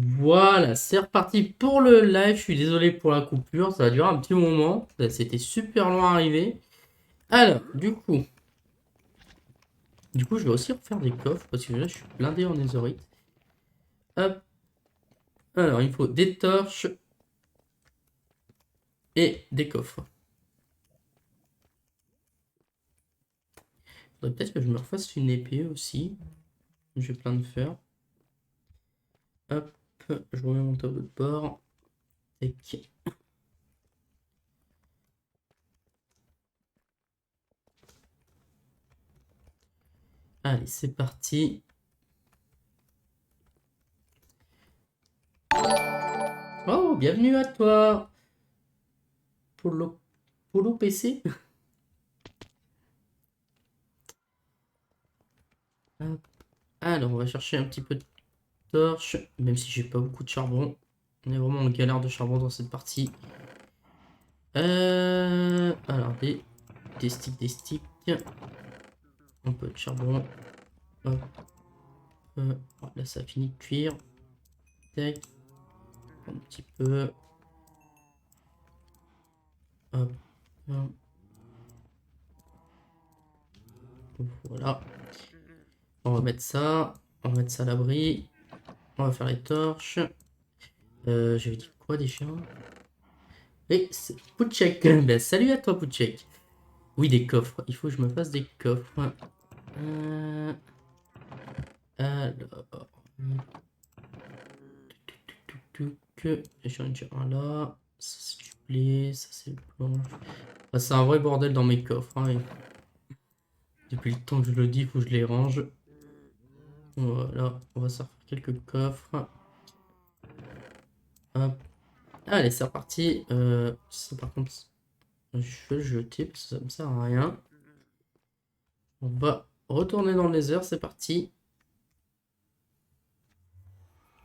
Voilà, c'est reparti pour le live. Je suis désolé pour la coupure, ça va durer un petit moment. C'était super loin à arriver. Alors, du coup, je vais aussi refaire des coffres parce que là, je suis blindé en netherite. Hop. Alors, il me faut des torches et des coffres. Faudrait peut-être que je me refasse une épée aussi. J'ai plein de fer. Hop, je remets mon tableau de bord. Tac. Allez, c'est parti. Oh, bienvenue à toi, Polo, Polo PC. Hop. Alors, on va chercher un petit peu de torches, même si j'ai pas beaucoup de charbon. On est vraiment en galère de charbon dans cette partie. Alors, des sticks. Un peu de charbon. Hop. Là, ça a fini de cuire. Tac. Un petit peu. Hop. Hop. Voilà. On va mettre ça. On va mettre ça à l'abri. On va faire les torches. J'avais dit quoi déjà? Et c'est Pouchek. Ben, salut à toi, Pouchek. Oui, des coffres. Il faut que je me fasse des coffres. Euh, Alors. J'en ai déjà un là. Ça c'est du blé. Ça c'est le blanc. Ah, c'est un vrai bordel dans mes coffres, hein, depuis le temps que je le dis, il faut que je les range. Voilà. On va se refaire quelques coffres. Hop. Allez, c'est reparti. Ça par contre, je vais le jeter parce que ça me sert à rien. On va retourner dans le nether. C'est parti.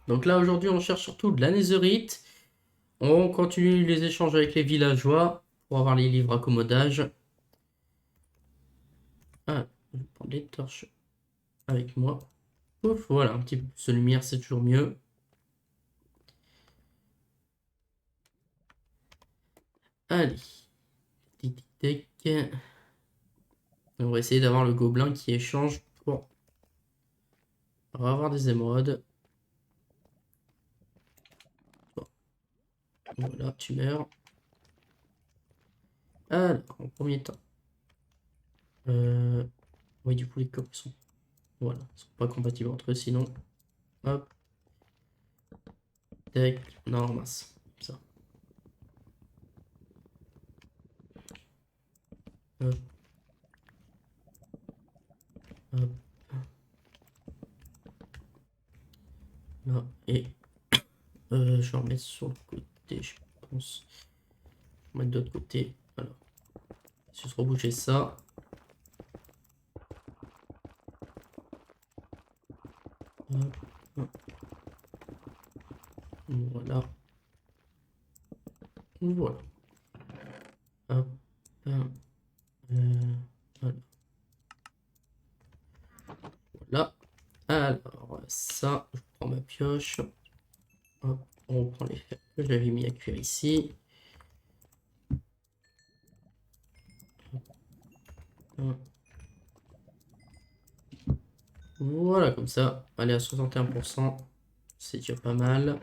Donc là, aujourd'hui, on cherche surtout de la netherite. On continue les échanges avec les villageois pour avoir les livres accommodage. Ah, je vais prendre les torches avec moi. Ouf, voilà, un petit peu plus de lumière, c'est toujours mieux. Allez, tic tic tac. On va essayer d'avoir le gobelin qui échange pour avoir des émeraudes. Bon, voilà, tu meurs. Alors, en premier temps. Oui, du coup, les coques sont, voilà, sont pas compatibles entre eux, sinon. Hop, tac. Non, mince. Ça. Hop, hop, là. Et je vais en mettre sur le côté, je pense. On va mettre de l'autre côté. Alors, juste reboucher ça. Hop, hop. Voilà. Voilà. Hop. Voilà. Voilà. Alors, ça, je prends ma pioche. Hop, on reprend les fers que j'avais mis à cuire ici. Hop. Voilà, comme ça. Allez, à 61%. C'est déjà pas mal.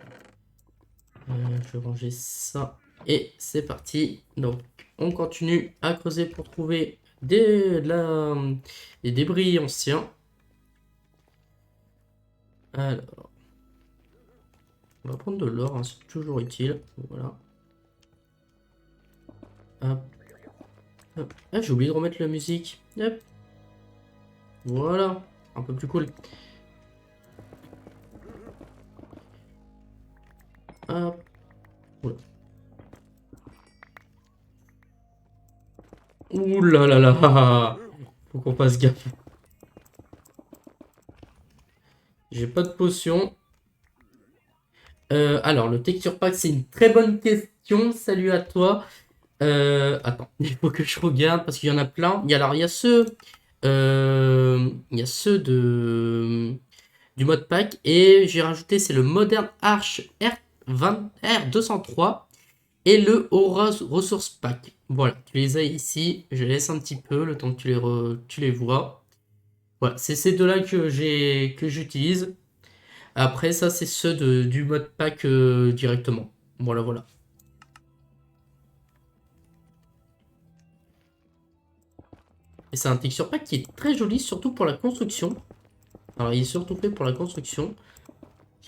Je vais ranger ça. Et c'est parti. Donc, on continue à creuser pour trouver des débris anciens. Alors, on va prendre de l'or, hein, c'est toujours utile. Voilà. Hop, hop. Ah, j'ai oublié de remettre la musique. Hop. Voilà. Un peu plus cool. Hop. Oula. Ouh là là là. Faut qu'on fasse gaffe. J'ai pas de potion. Alors, le texture pack, c'est une très bonne question. Salut à toi. Attends, il faut que je regarde parce qu'il y en a plein. Il y a ceux du mode pack. Et j'ai rajouté, c'est le Modern Arch R203 et le Aura Resource Pack. Voilà, tu les as ici. Je laisse un petit peu le temps que tu les vois. Voilà, c'est ces deux-là que j'utilise. Après, ça, c'est ceux du mode pack directement. Voilà, voilà. Et c'est un texture pack qui est très joli, surtout pour la construction. Alors, il est surtout fait pour la construction.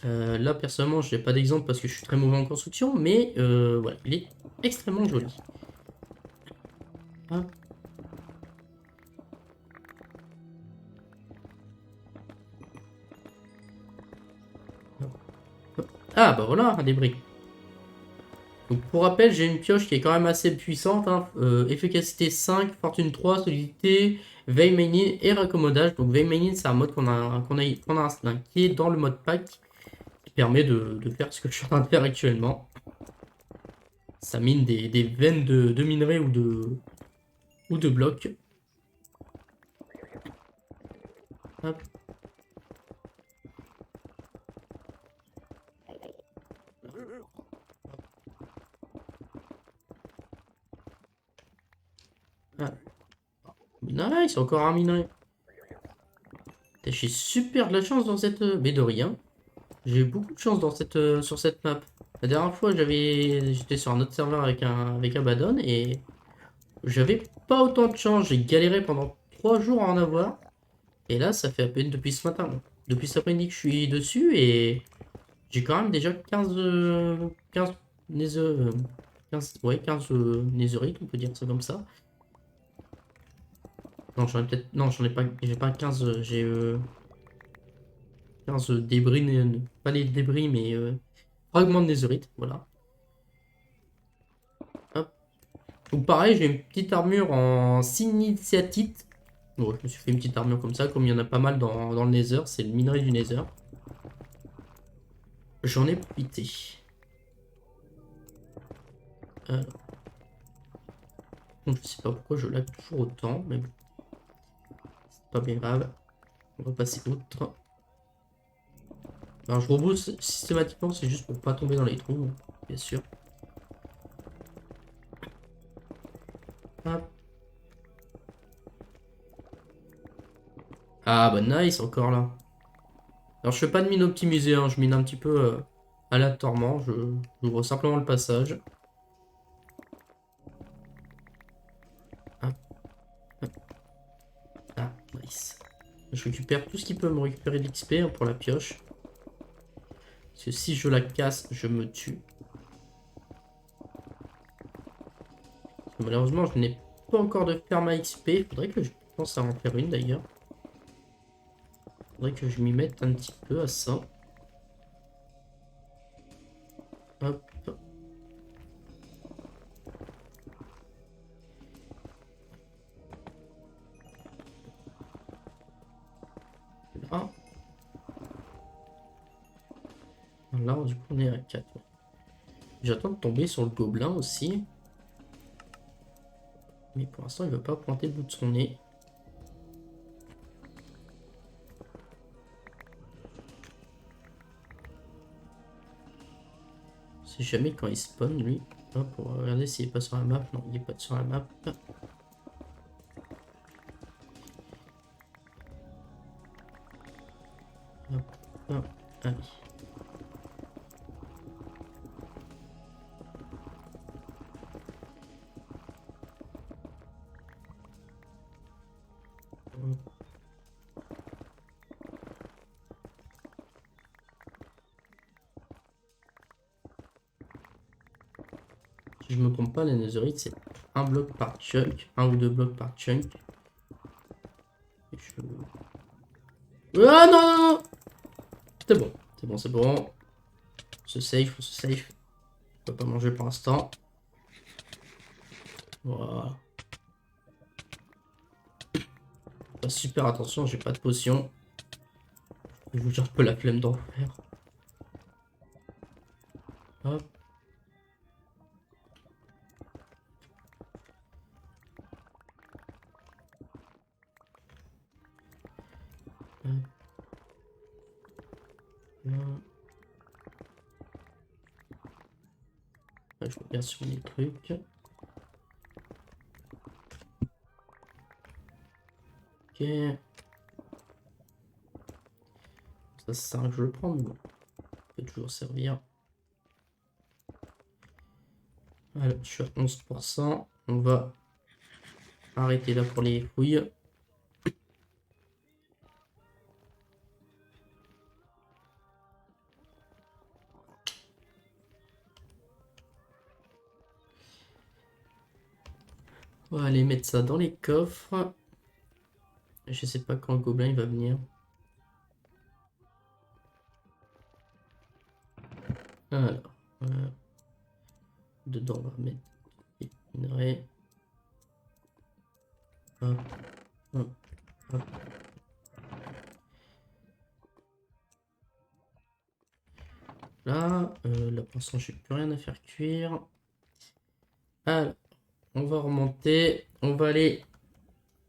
Là, personnellement, je n'ai pas d'exemple parce que je suis très mauvais en construction, mais voilà, il est extrêmement joli. Hop, hop, hop. Ah, bah voilà, un débris. Donc, pour rappel, j'ai une pioche qui est quand même assez puissante, hein. Efficacité 5, fortune 3, solidité, veille mining et raccommodage. Donc, veille mining, c'est un mode qu'on a installé, qui est dans le mode pack, qui permet de faire ce que je suis en train de faire actuellement. Ça mine des veines de minerais ou de blocs. Hop. Ah, nice, encore un minerai. J'ai super de la chance dans cette... Mais de rien. J'ai eu beaucoup de chance dans sur cette map. La dernière fois, j'étais sur un autre serveur avec Abaddon et j'avais pas autant de chance. J'ai galéré pendant 3 jours à en avoir. Et là, ça fait à peine depuis ce matin. Depuis cet après-midi que je suis dessus et j'ai quand même déjà 15 nether, 15, ouais, 15 netherite, on peut dire ça comme ça. Non, j'en ai peut-être. Non, j'en ai pas. J'ai pas 15. J'ai 15 débris. Pas des débris, mais fragments de netherite. Voilà. Hop. Donc, pareil, j'ai une petite armure en signiciatite. Bon, je me suis fait une petite armure comme ça, comme il y en a pas mal dans le nether. C'est le minerai du nether. J'en ai profité. Alors, je sais pas pourquoi je lag toujours autant, mais bon, c'est pas bien grave. On va passer outre. Alors, je rebooste systématiquement, c'est juste pour pas tomber dans les trous, bien sûr. Hop. Ah bah nice, encore là. Alors je fais pas de mine optimisée, hein, je mine un petit peu aléatoirement, j'ouvre simplement le passage. Hop, hop. Ah, nice. Je récupère tout ce qui peut me récupérer de l'XP hein, pour la pioche. Parce que si je la casse, je me tue. Malheureusement, je n'ai pas encore de ferme à XP. Faudrait que je pense à en faire une d'ailleurs. Faudrait que je m'y mette un petit peu à ça. Hop. Là. Là, du coup, on est à 4. J'attends de tomber sur le gobelin aussi. Mais pour l'instant, il ne veut pas pointer le bout de son nez. C'est jamais quand il spawn, lui. Hop, pour regarder s'il est pas sur la map. Non, il est pas sur la map. Hop, hop, allez. Si je me trompe pas, les netherite, c'est un bloc par chunk. Un ou deux blocs par chunk. Et ah non, non, non. C'est bon, c'est bon, c'est bon. On se safe, on se safe. On peut pas manger pour l'instant. Voilà. Pas super attention, j'ai pas de potion. Je vous jure un peu la flemme d'en faire. Hop. Hop. Là. Ouais, je regarde sur les trucs. Ok. Ça sert à rien que je le prends, mais bon. Ça peut toujours servir. Voilà, je suis à 11%. On va arrêter là pour les fouilles. On va aller mettre ça dans les coffres. Je sais pas quand le gobelin il va venir. Alors, dedans on va mettre des minerais. Hop, hop, hop. Là pour l'instant j'ai plus rien à faire cuire. Alors, on va remonter. On va aller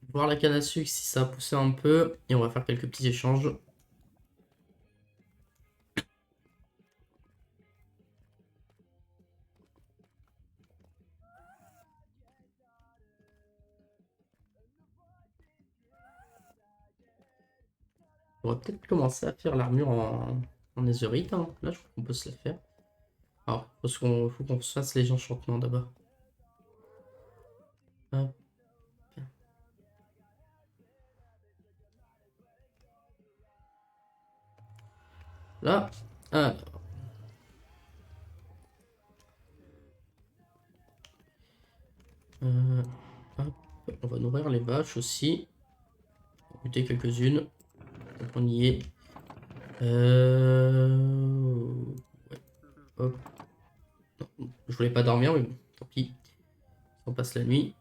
voir la canne à sucre si ça a poussé un peu. Et on va faire quelques petits échanges. On va peut-être commencer à faire l'armure en netherite, hein. Là, je crois qu'on peut se la faire. Alors, parce qu'on faut qu'on se fasse les enchantements d'abord. Hop. Là. Alors. Hop. On va nourrir les vaches aussi. On va buter quelques-unes. On y est. Ouais. Hop. Non, je voulais pas dormir, mais bon, tant pis. On passe la nuit.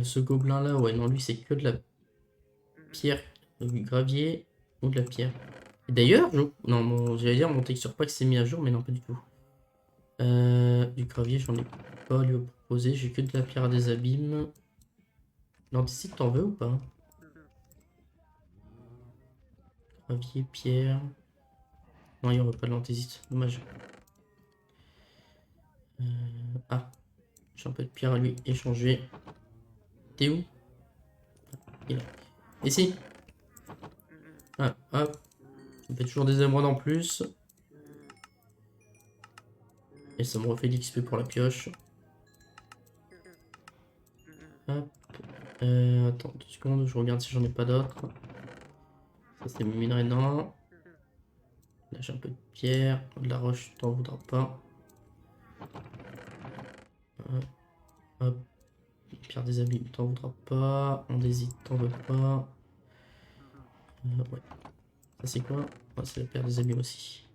Ce gobelin là, ouais, non, lui c'est que de la pierre, du gravier ou de la pierre. Et d'ailleurs, non, j'allais dire mon texture pack s'est mis à jour, mais non, pas du tout. Du gravier, j'en ai pas à lui proposer, j'ai que de la pierre à des abîmes. L'andésite, t'en veux ou pas? Gravier, pierre. Non, il n'y aurait pas de l'andésite, dommage. Ah, j'ai un peu de pierre à lui échanger. T'es où? Il est là. Ici. Ah, hop. Ça me fait toujours des émeraudes en plus. Et ça me refait l'XP pour la pioche. Hop. Attends 2 secondes, je regarde si j'en ai pas d'autres. Ça c'est mes minerais, non. Là j'ai un peu de pierre, de la roche, t'en voudras pas. Hop. Pierre des abîmes, t'en voudras pas. Andésite, t'en veux pas. Ouais. Ça c'est quoi? Ouais, c'est la pierre des abîmes aussi.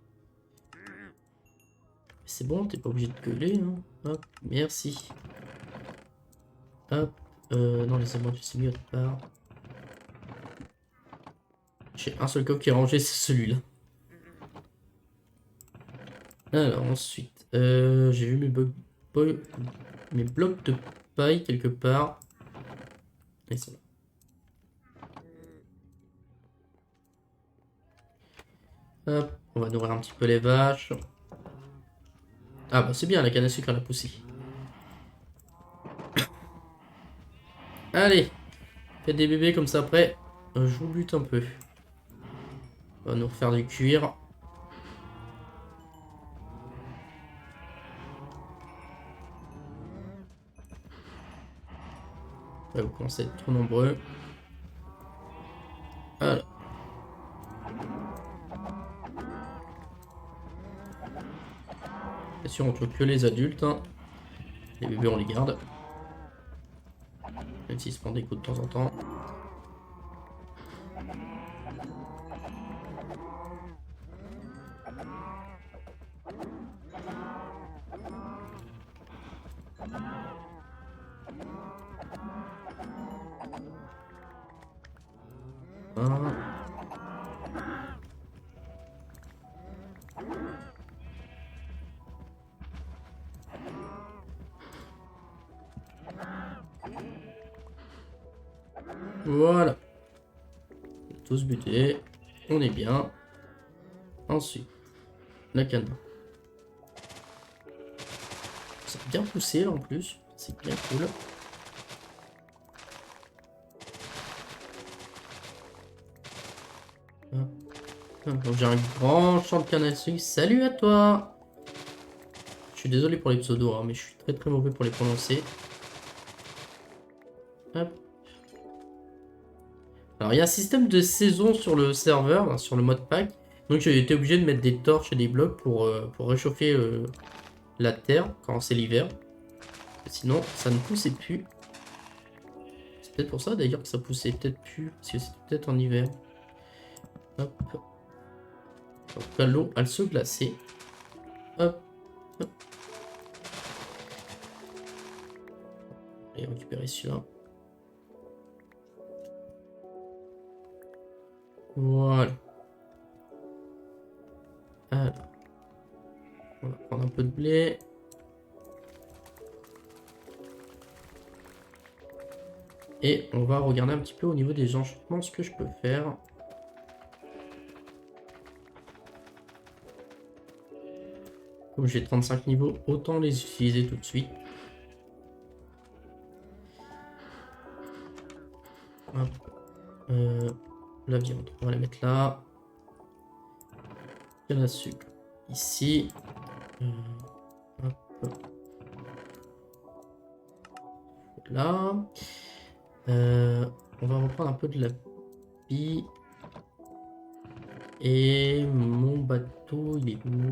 C'est bon, t'es pas obligé de gueuler, hein. Hop, merci. Hop. Non, les émeraudes, c'est mieux autre part. J'ai un seul coffre qui est rangé, c'est celui-là. Alors ensuite, j'ai vu mes blocs de paille quelque part. Et c'est là. Hop, on va nourrir un petit peu les vaches. Ah bah c'est bien, la canne à sucre elle a poussé. Allez, faites des bébés comme ça après. Je vous bute un peu. On va nous refaire du cuir. Là, vous commencez à être trop nombreux. Voilà. Bien sûr, on tue que les adultes, hein. Les bébés, on les garde. Même s'ils se prennent des coups de temps en temps. Hein. Voilà. Tous butés. On est bien. Ensuite, la canne. C'est bien poussé là en plus. C'est bien cool. Donc j'ai un grand champ de canne à sucre. Salut à toi! Je suis désolé pour les pseudos, hein, mais je suis très très mauvais pour les prononcer. Hop. Alors il y a un système de saison sur le serveur, hein, sur le mode pack. Donc j'ai été obligé de mettre des torches et des blocs pour réchauffer la terre quand c'est l'hiver. Sinon ça ne poussait plus. C'est peut-être pour ça d'ailleurs que ça poussait peut-être plus. Parce que c'était peut-être en hiver. Hop. En tout cas l'eau elle se glaçait. Hop. Hop. Et récupérer celui-là. Voilà. Alors, on va prendre un peu de blé. Et on va regarder un petit peu au niveau des enchantements ce que je peux faire. Comme j'ai 35 niveaux, autant les utiliser tout de suite. Hop. La viande, on va la mettre là. Canne à sucre ici. Hop. Là. On va reprendre un peu de la bille. Et mon bateau, il est où?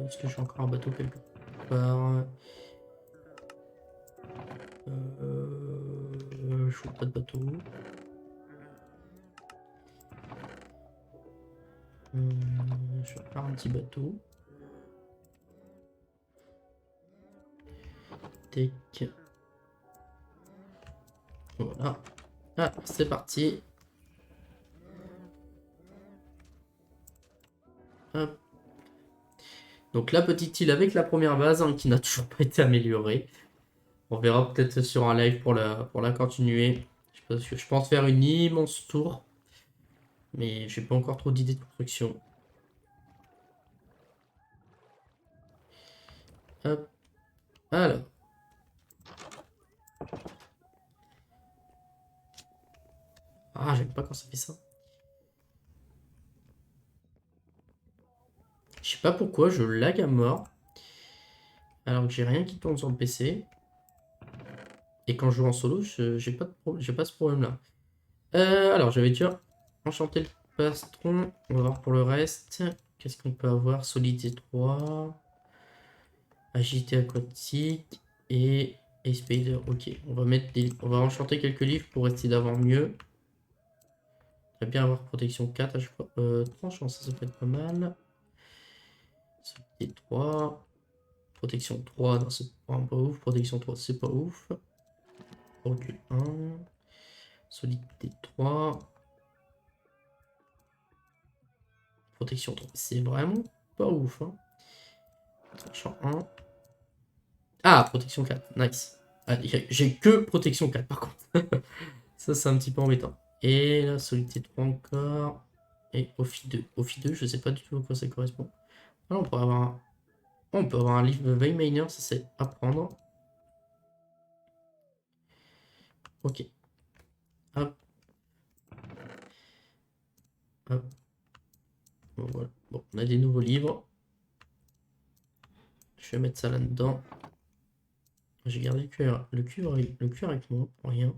Est-ce que j'ai encore un bateau quelque part? Je vois pas de bateau. Je vais faire un petit bateau. Tac. Voilà. Ah, c'est parti. Hop. Donc la petite île avec la première base hein, qui n'a toujours pas été améliorée. On verra peut-être sur un live pour la continuer. Je pense faire une immense tour. Mais j'ai pas encore trop d'idées de construction. Hop. Alors. Ah, j'aime pas quand ça fait ça. Je sais pas pourquoi, je lag à mort. Alors que j'ai rien qui tourne sur le PC. Et quand je joue en solo, j'ai pas ce problème-là. Alors, j'avais déjà enchanté le pastron. On va voir pour le reste. Qu'est-ce qu'on peut avoir? Solidité 3. Agilité aquatique. Et Spider. Ok, on va enchanter quelques livres pour essayer d'avoir mieux. Très bien avoir protection 4 à chaque fois. Tranchant, ça peut être pas mal. Solidité 3. Protection 3, non, c'est pas ouf. Protection 3, c'est pas ouf. Recul 1. Solidité 3. Protection 3, c'est vraiment pas ouf. Hein. Tranchant 1. Ah, protection 4, nice. Ah, j'ai que protection 4 par contre. Ça, c'est un petit peu embêtant. Et la solidité 3 encore. Et Ophi 2. Ophi 2, je sais pas du tout à quoi ça correspond. Alors, on peut avoir un livre de Veiminer, ça c'est à prendre. Ok. Hop. Hop. Bon, voilà. Bon, on a des nouveaux livres. Je vais mettre ça là-dedans. J'ai gardé le cuir avec moi pour rien.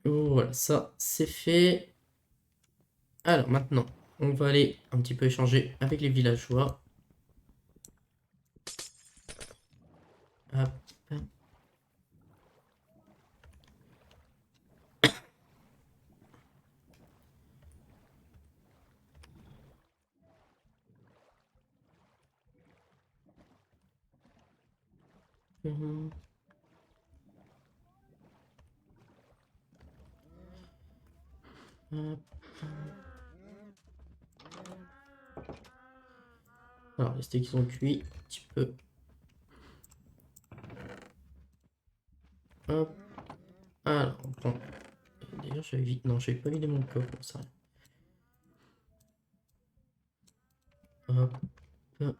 Voilà, ça c'est fait. Alors maintenant, on va aller un petit peu échanger avec les villageois. Hop. Mhm. Hop. Alors, les steaks sont cuits un petit peu. Hop. Alors, on prend. D'ailleurs, j'avais vite. Non, j'avais pas vidé mon coffre, ça. Hop.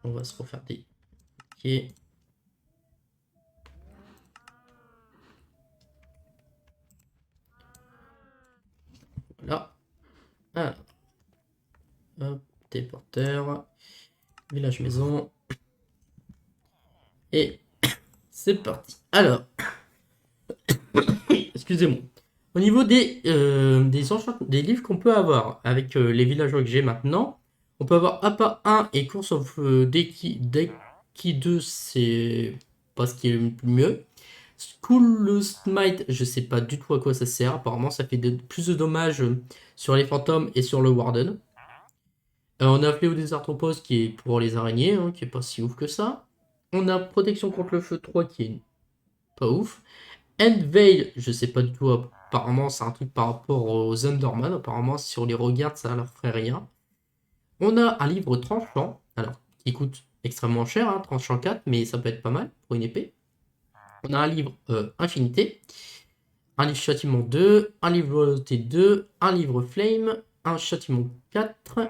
On va se refaire des pieds. Voilà. Alors. Hop. Téléporteur. Village maison. Et c'est parti. Alors. Excusez-moi. Au niveau des livres qu'on peut avoir avec les villageois que j'ai maintenant, on peut avoir APA 1 et Course of Deki 2, c'est pas ce qui est le mieux. School Smite, je sais pas du tout à quoi ça sert. Apparemment, ça fait plus de dommages sur les fantômes et sur le Warden. On a Fléau des Arthropodes qui est pour les araignées, hein, qui est pas si ouf que ça. On a Protection contre le feu 3 qui est pas ouf. Veil, je sais pas du tout. Apparemment, c'est un truc par rapport aux Underman. Apparemment, si on les regarde, ça leur ferait rien. On a un livre tranchant, alors qui coûte extrêmement cher, hein, tranchant 4, mais ça peut être pas mal pour une épée. On a un livre Infinité, un livre Châtiment 2, un livre T2, un livre Flame, un Châtiment 4,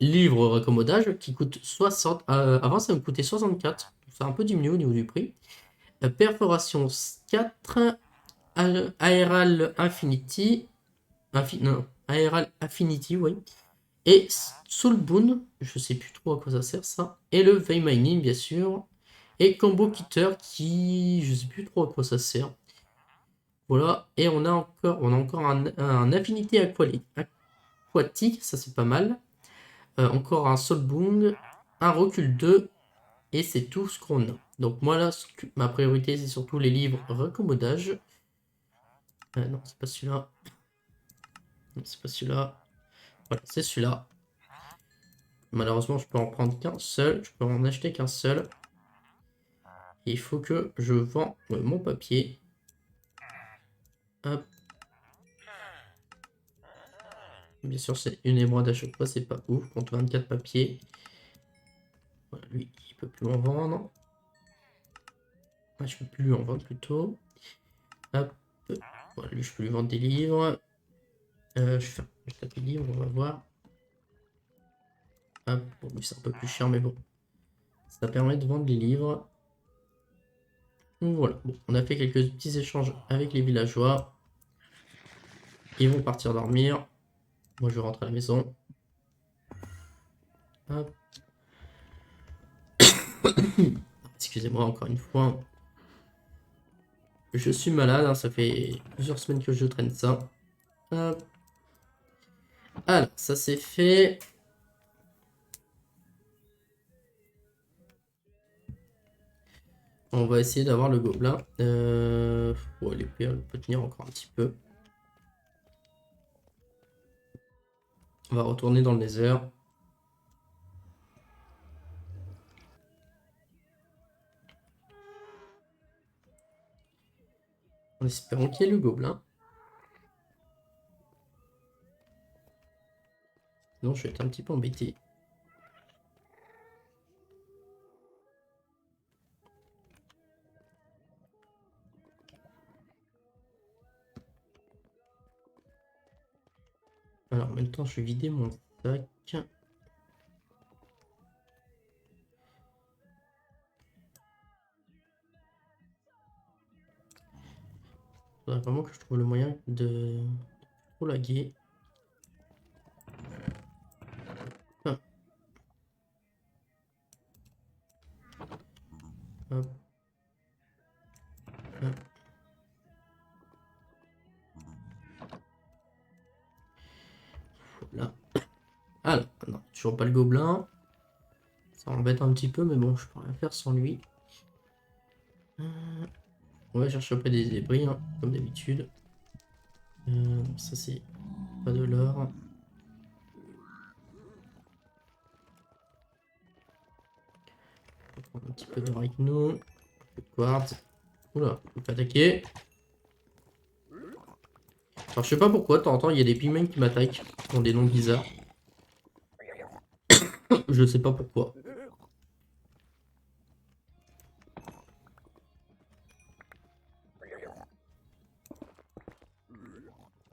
livre Raccommodage qui coûte 60. Avant, ça me coûtait 64. Ça a un peu diminué au niveau du prix. Perforation 4, Aeral Infinity, non, Aeral Affinity, oui. Et Soulboon, je sais plus trop à quoi ça sert ça. Et le Veil Mining, bien sûr. Et Combo Kitter qui, je sais plus trop à quoi ça sert. Voilà. Et on a encore un Affinity aquatique, ça c'est pas mal. Encore un Soulboon, un Recul 2. Et c'est tout ce qu'on a. Donc moi là, ma priorité c'est surtout les livres raccommodage. Non, c'est pas celui-là. Non, c'est pas celui-là. Voilà, c'est celui-là. Malheureusement, je peux en prendre qu'un seul. Je peux en acheter qu'un seul. Et il faut que je vends mon papier. Hop. Bien sûr, c'est une émeraude à chaque fois, c'est pas ouf. Contre 24 papiers. Voilà, lui, il peut plus en vendre. Ah, je peux plus lui en vendre plutôt. Hop. Voilà, lui, je peux lui vendre des livres. Je vais faire un tapis de livres, on va voir. Hop. Bon, lui, c'est un peu plus cher, mais bon. Ça permet de vendre les livres. Donc voilà, bon, on a fait quelques petits échanges avec les villageois. Ils vont partir dormir. Moi, je rentre à la maison. Hop. Excusez-moi encore une fois. Je suis malade, hein, ça fait plusieurs semaines que je traîne ça. Hop. Alors, ça c'est fait. On va essayer d'avoir le gobelin. Ouais, l'épée, elle peut tenir encore un petit peu. On va retourner dans le nether. En espérant qu'il y ait le gobelin. Sinon, je vais être un petit peu embêté. Alors, en même temps, je vais vider mon sac. Faudrait vraiment que je trouve le moyen de trop laguer. Ah. Hop. Hop. Voilà. Alors, non, toujours pas le gobelin. Ça m'embête un petit peu, mais bon, je peux rien faire sans lui. On va chercher un peu des débris, hein, comme d'habitude. Ça, c'est pas de l'or. On va prendre un petit peu d'or avec nous. Un peu de quartz. Oula, on peut attaquer. Alors, je sais pas pourquoi, de temps en temps, il y a des pigments qui m'attaquent. Qui ont des noms bizarres. Je sais pas pourquoi.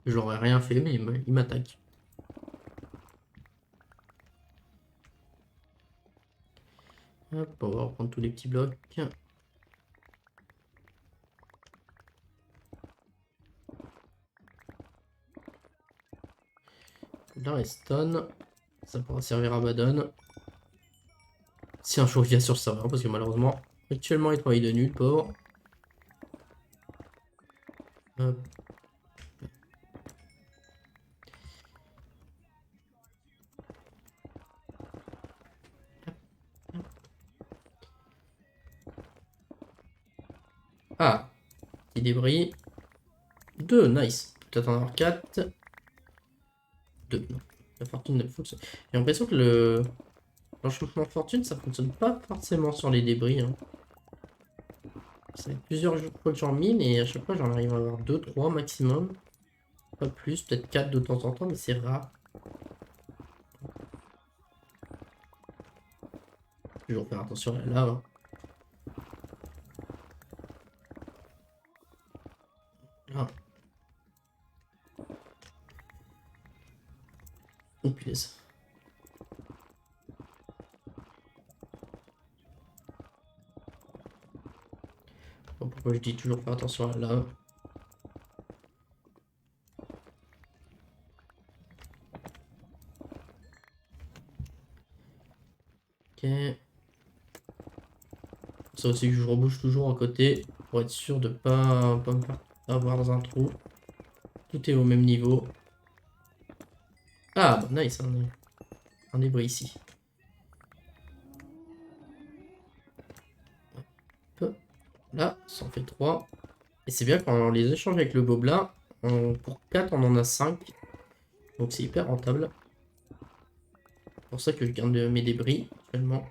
J'aurais rien fait, mais il m'attaque. Hop, on va reprendre tous les petits blocs. La redstone. Ça pourra servir à Badon. Si un jour il vient sur le serveur, parce que malheureusement, actuellement il travaille de nuit, le pauvre. Hop. Ah, petit débris. 2, nice. Peut-être en avoir 4. 2, non. La fortune ne fonctionne. J'ai l'impression que le l'enchantement fortune, ça fonctionne pas forcément sur les débris. Hein. Ça fait plusieurs fois que j'en mine et à chaque fois j'en arrive à avoir 2, 3 maximum. Pas plus, peut-être 4 de temps en temps, mais c'est rare. Toujours faire attention à la lave. Hein. Ah. Oh punaise. Bon, pourquoi je dis toujours faire attention à la lave? Ok. Ça aussi que je rebouche toujours à côté pour être sûr de pas me faire avoir dans un trou. Tout est au même niveau. Ah, bah nice, un débris ici. Hop. Là, ça en fait 3. Et c'est bien quand on les échange avec le gobelin. Pour 4, on en a 5. Donc c'est hyper rentable. C'est pour ça que je garde mes débris actuellement.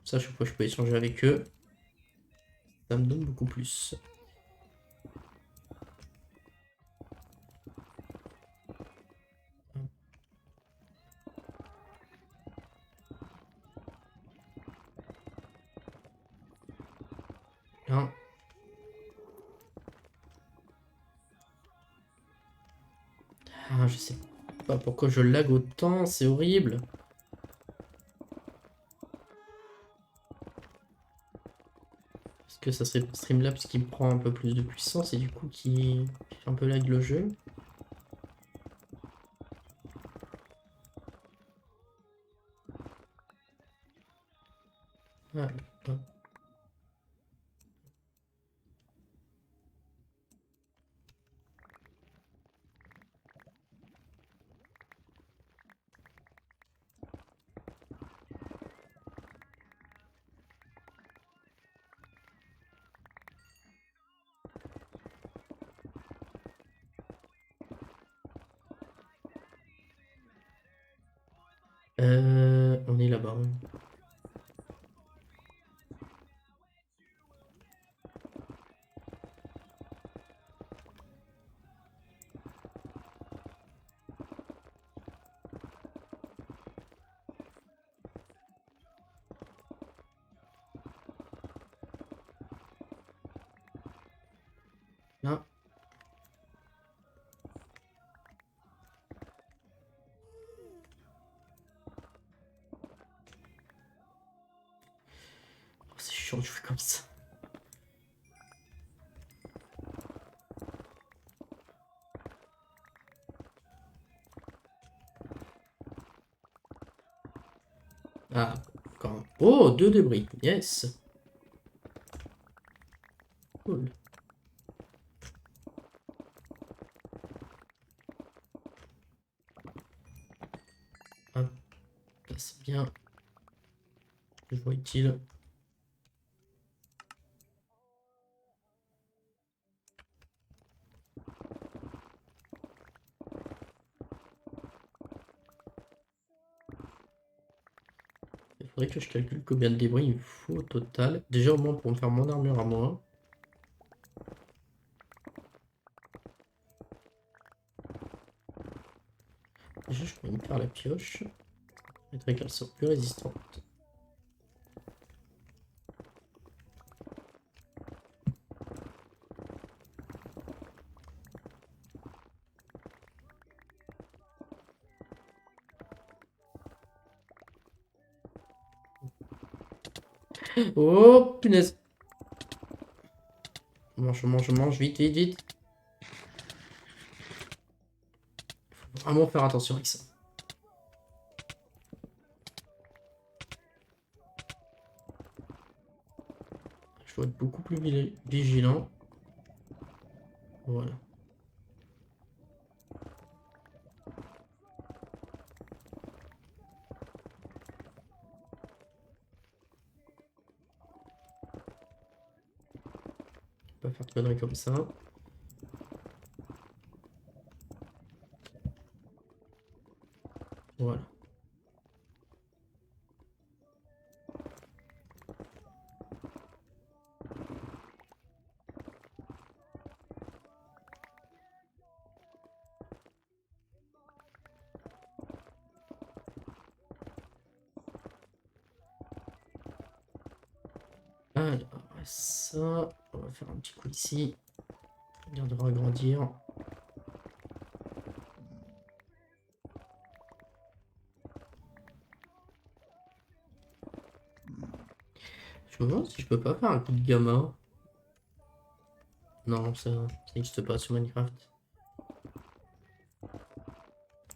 Ça, chaque fois je peux échanger avec eux. Ça me donne beaucoup plus. Là. Ah, je sais pas pourquoi je lag autant, c'est horrible. Est-ce que ça serait Streamlabs qui me prend un peu plus de puissance et du coup qui fait un peu lag le jeu? Ah, hop. On est là-bas. Hein. Là. Oh, c'est chiant de jouer comme ça. Ah, encore un. Oh, 2 débris. Yes. Cool. Hop, là c'est bien. Je vois utile. Il faudrait que je calcule combien de débris il me faut au total. Déjà au moins pour me faire mon armure à moi. Déjà je pourrais me faire la pioche. Je mettrais qu'elle soit plus résistante. Oh, punaise. Mange, vite, vite, vite. Faut vraiment faire attention avec ça. Je dois être beaucoup plus vigilant. Voilà. Pas faire de conneries comme ça. Voilà. Alors, ça, on va faire un petit coup ici. Bien de agrandir. Je me demande si je peux pas faire un coup de gamma. Non, ça n'existe pas sur Minecraft.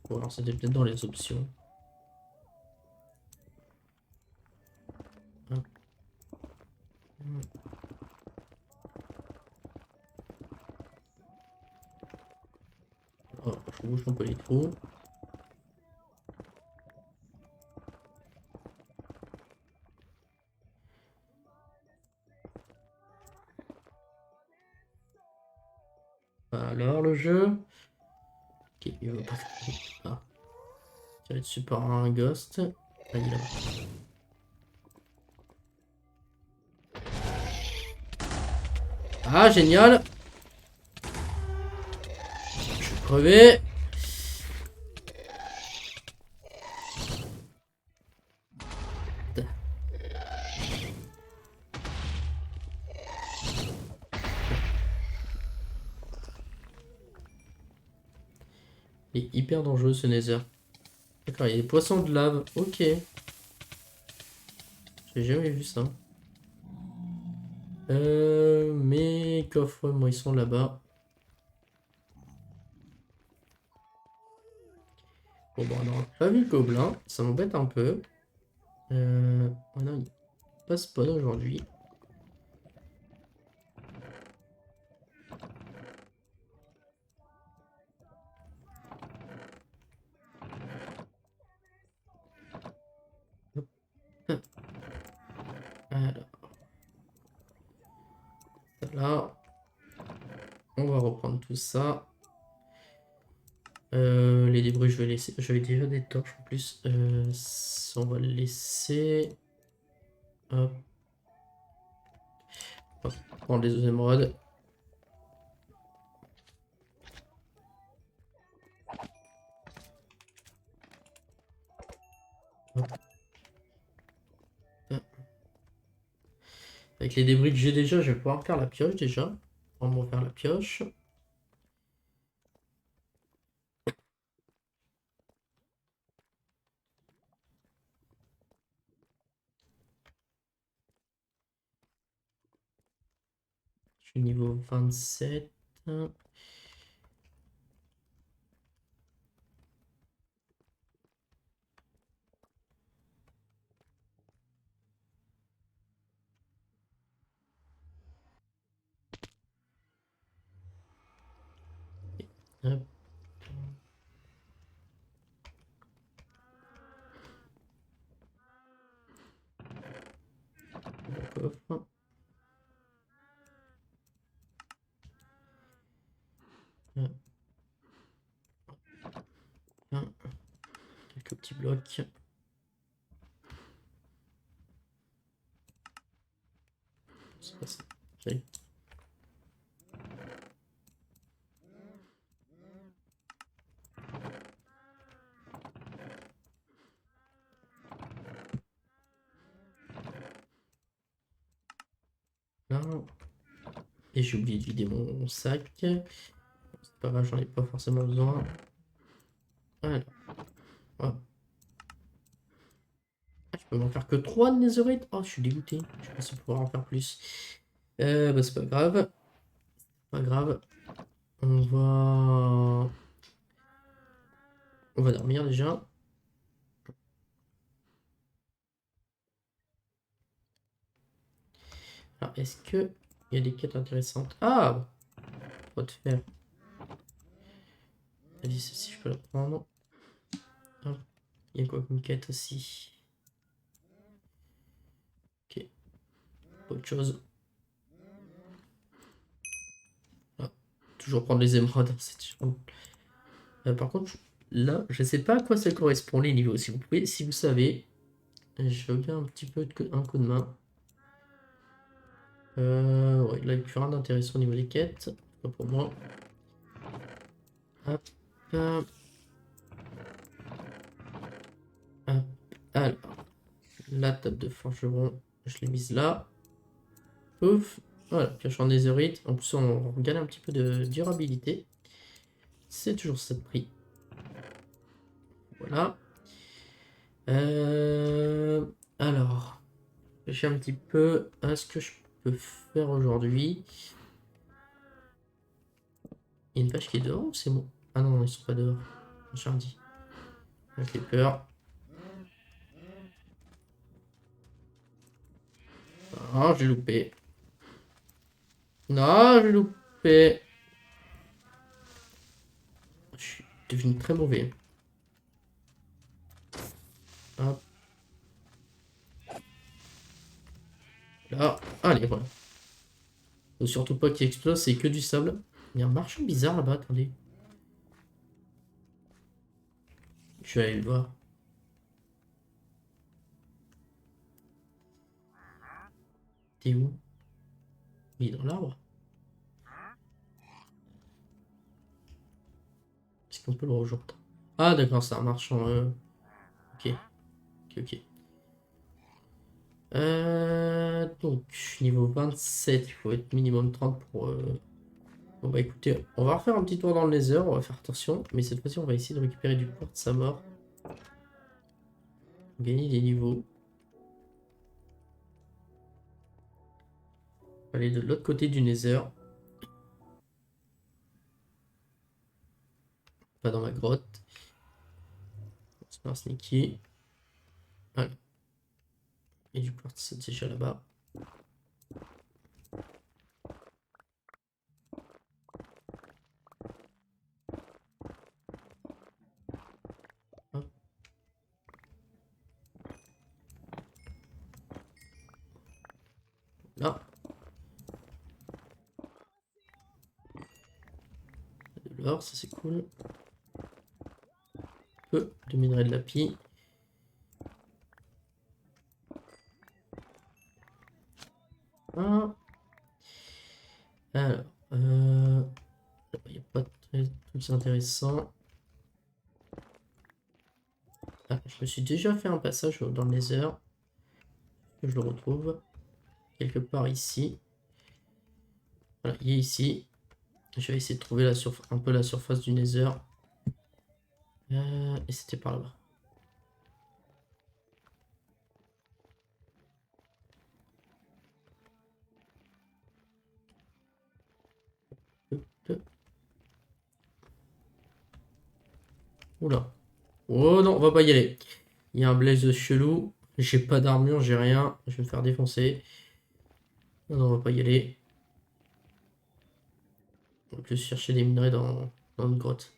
Ou alors c'était peut-être dans les options. Hop. Oh, je bouge un peu les trous. Alors le jeu. Ok, il veut pas faire. Ah. Tirer dessus par un ghost. Ah, il est là. Ah, génial! Je suis crevé. Il est hyper dangereux ce Nether. D'accord, il y a des poissons de lave. Ok. J'ai jamais vu ça. Mes coffres, moi, ils sont là-bas. Bon, bon, on n'aura pas vu le gobelin. Ça m'embête un peu. Oh non, il pas spawn aujourd'hui. Hop, hop. Alors, là. On va reprendre tout ça. Les débris, je vais laisser. J'avais déjà des torches en plus. Ça, on va le laisser. Hop. On va prendre les émeraudes. Hop. Hop. Avec les débris que j'ai déjà, je vais pouvoir faire la pioche déjà. On va faire la pioche. Je suis niveau 27. Hop. Le coffre. Hop. Hop. Quelques petits blocs. C'est pas ça. J'allais- Là. Et j'ai oublié de vider mon sac. C'est pas grave, j'en ai pas forcément besoin. Voilà. Hop. Ah, Je peux en faire que 3 de netherite. Oh, je suis dégoûté. Je pensais pouvoir en faire plus. Bah, c'est pas grave. Pas grave. On va... On va dormir déjà. Alors, est-ce que il y a des quêtes intéressantes? Ah! Quoi de faire? Allez, celle-ci, je peux la prendre. Hop. Il y a quoi comme quête aussi? Ok, autre chose. Ah, toujours prendre les émeraudes. Par contre, là, je sais pas à quoi ça correspond les niveaux. Si vous pouvez, si vous savez, je veux bien un petit peu un coup de main. Ouais, là, il n'y a plus rien d'intéressant au niveau des quêtes. Pas pour moi. Hop. Hop. Hop. Alors, la table de forgeron, je l'ai mise là. Ouf. Voilà, pioche en netherite. En plus, on gagne un petit peu de durabilité. C'est toujours ça de prix. Voilà. Euh, alors, réfléchis un petit peu à ce que je peux faire aujourd'hui. Il y a une vache qui est dehors ou c'est bon? Ah non, ils sont pas dehors. J'ai dit. Ça fait peur. Ah, j'ai loupé. Non, j'ai loupé. Je suis devenu très mauvais. Hop. Là. Allez, voilà. Faut surtout pas qu'il explose, c'est que du sable. Il y a un marchand bizarre là-bas, attendez. Je vais aller le voir. T'es où? Il est dans l'arbre. Est-ce qu'on peut le rejoindre? Ah d'accord, c'est un marchand. Ok, ok, ok. Donc, niveau 27, il faut être minimum 30 pour... Bon bah écoutez, on va refaire un petit tour dans le nether, on va faire attention. Mais cette fois-ci, on va essayer de récupérer du quartz à mort. Gagner des niveaux. Aller de l'autre côté du nether. Pas dans ma grotte. C'est pas un sneaky. Voilà. Et du quartz déjà là-bas. Hop. Là. De l'or, ça c'est cool. Peu de minerai de lapis. Ah. Alors, il n'y a pas de trucs intéressants. Ah, je me suis déjà fait un passage dans le nether. Je le retrouve quelque part ici. Voilà, il est ici. Je vais essayer de trouver un peu la surface du nether. Et c'était par là-bas. Oula. Oh non, on va pas y aller. Il y a un blaze chelou. J'ai pas d'armure, j'ai rien. Je vais me faire défoncer. Non, non, on va pas y aller. On va plus chercher des minerais dans une grotte.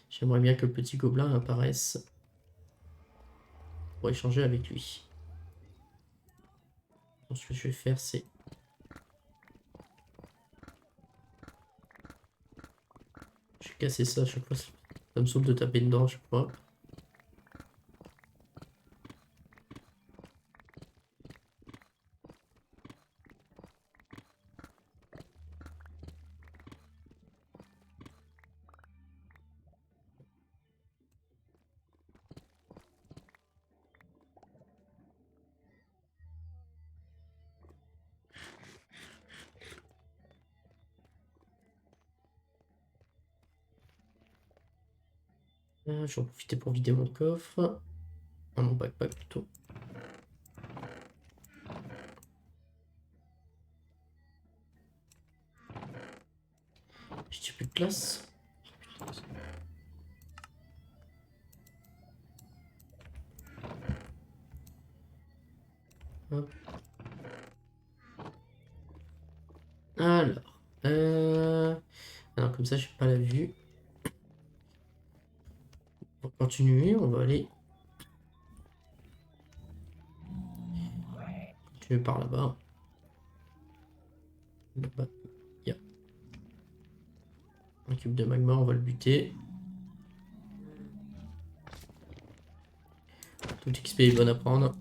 J'aimerais bien que le petit gobelin apparaisse pour échanger avec lui. Donc, ce que je vais faire, c'est... Je vais casser ça à chaque fois. Ça me saoule de taper dedans, je sais pas. Je vais en profiter pour vider mon coffre. Ah, mon backpack plutôt. J'ai plus de place. Hop. Alors. Alors comme ça, j'ai pas la vue. On va continuer, on va aller. Continuer par là-bas. Là-bas, il y a un cube de magma, on va le buter. Tout XP est bon à prendre.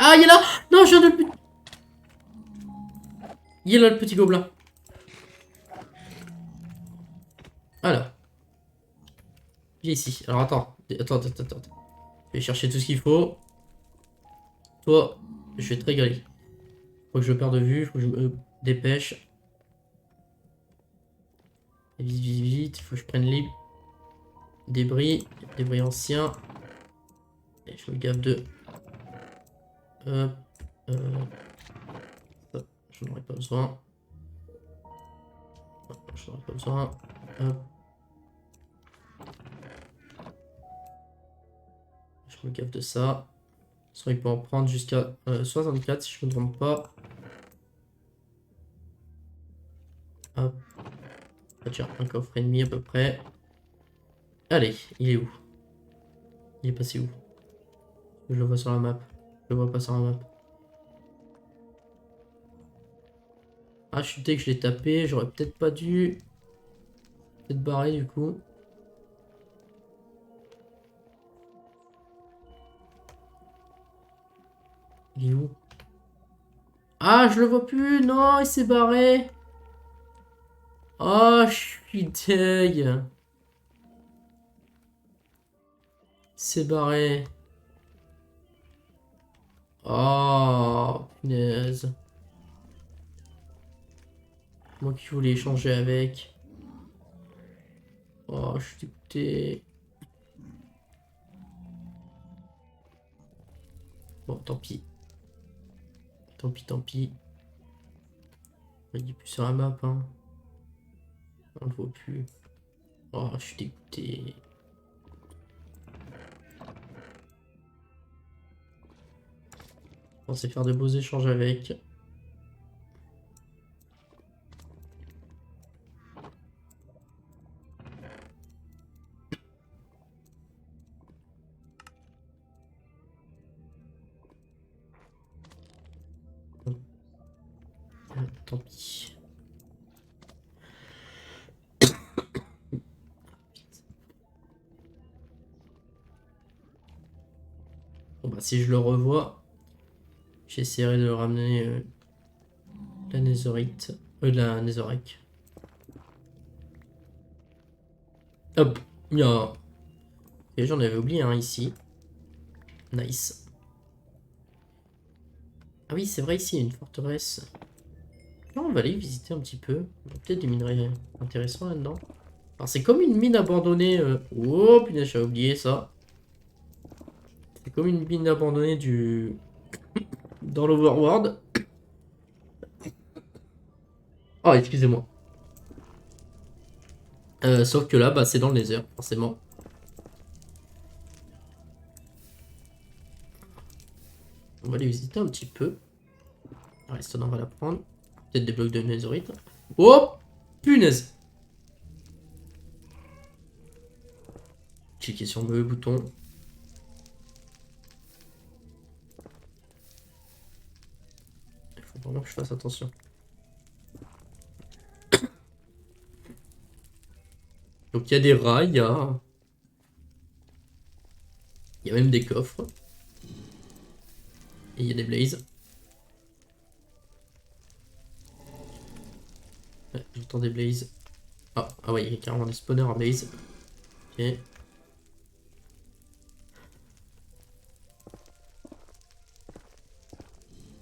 Ah, il est là! Non, je viens de le buter! Il est là, le petit gobelin. Alors. Viens ici. Alors, attends. Attends. Je vais chercher tout ce qu'il faut. Toi, je vais te régaler. Faut que je perde de vue, faut que je me dépêche. Vite. Faut que je prenne les débris anciens. Et je me gave de... Hop. Ça, j'en aurais pas besoin. J'en aurais pas besoin. Hop. Je me gave de ça. Soit il peut en prendre jusqu'à 64 si je me trompe pas. Hop. Ah, tiens, un coffre et demi à peu près. Allez, il est où? Il est passé où? Je le vois sur la map. Je le vois pas sur la map. Ah, je suis dès que je l'ai tapé. J'aurais peut-être pas dû. Peut-être barrer du coup. Il est où? Ah, je le vois plus. Non, il s'est barré. Oh, je suis deg. Il s'est barré. Oh, punaise. Moi qui voulais échanger avec. Oh, je suis dégoûté. Bon, tant pis. Tant pis. Il est plus sur la map, hein. On le voit plus. Oh, je suis dégoûté. Je pensais faire de beaux échanges avec. Tant pis. Bon bah si je le revois, j'essaierai de ramener la netherite. La netherrack. Hop, il y a... Et j'en avais oublié un ici. Nice. Ah oui, c'est vrai, ici, il y a une forteresse. Non, on va aller visiter un petit peu. Il y a peut-être des minerais intéressants là-dedans. Alors, c'est comme une mine abandonnée. Oh, putain, j'ai oublié ça. C'est comme une mine abandonnée du... dans l'Overworld. Oh, excusez-moi. Sauf que là, bah, c'est dans le Nether, forcément. On va aller visiter un petit peu. Reste, on va la prendre. Peut-être des blocs de netherite. Oh, punaise. Cliquez sur le bouton. Il faut vraiment que je fasse attention. Donc il y a des rats, il y a même des coffres. Et il y a des blazes. Ouais, j'entends des blazes. Ah ouais, il y a carrément des spawners à blaze. Ok.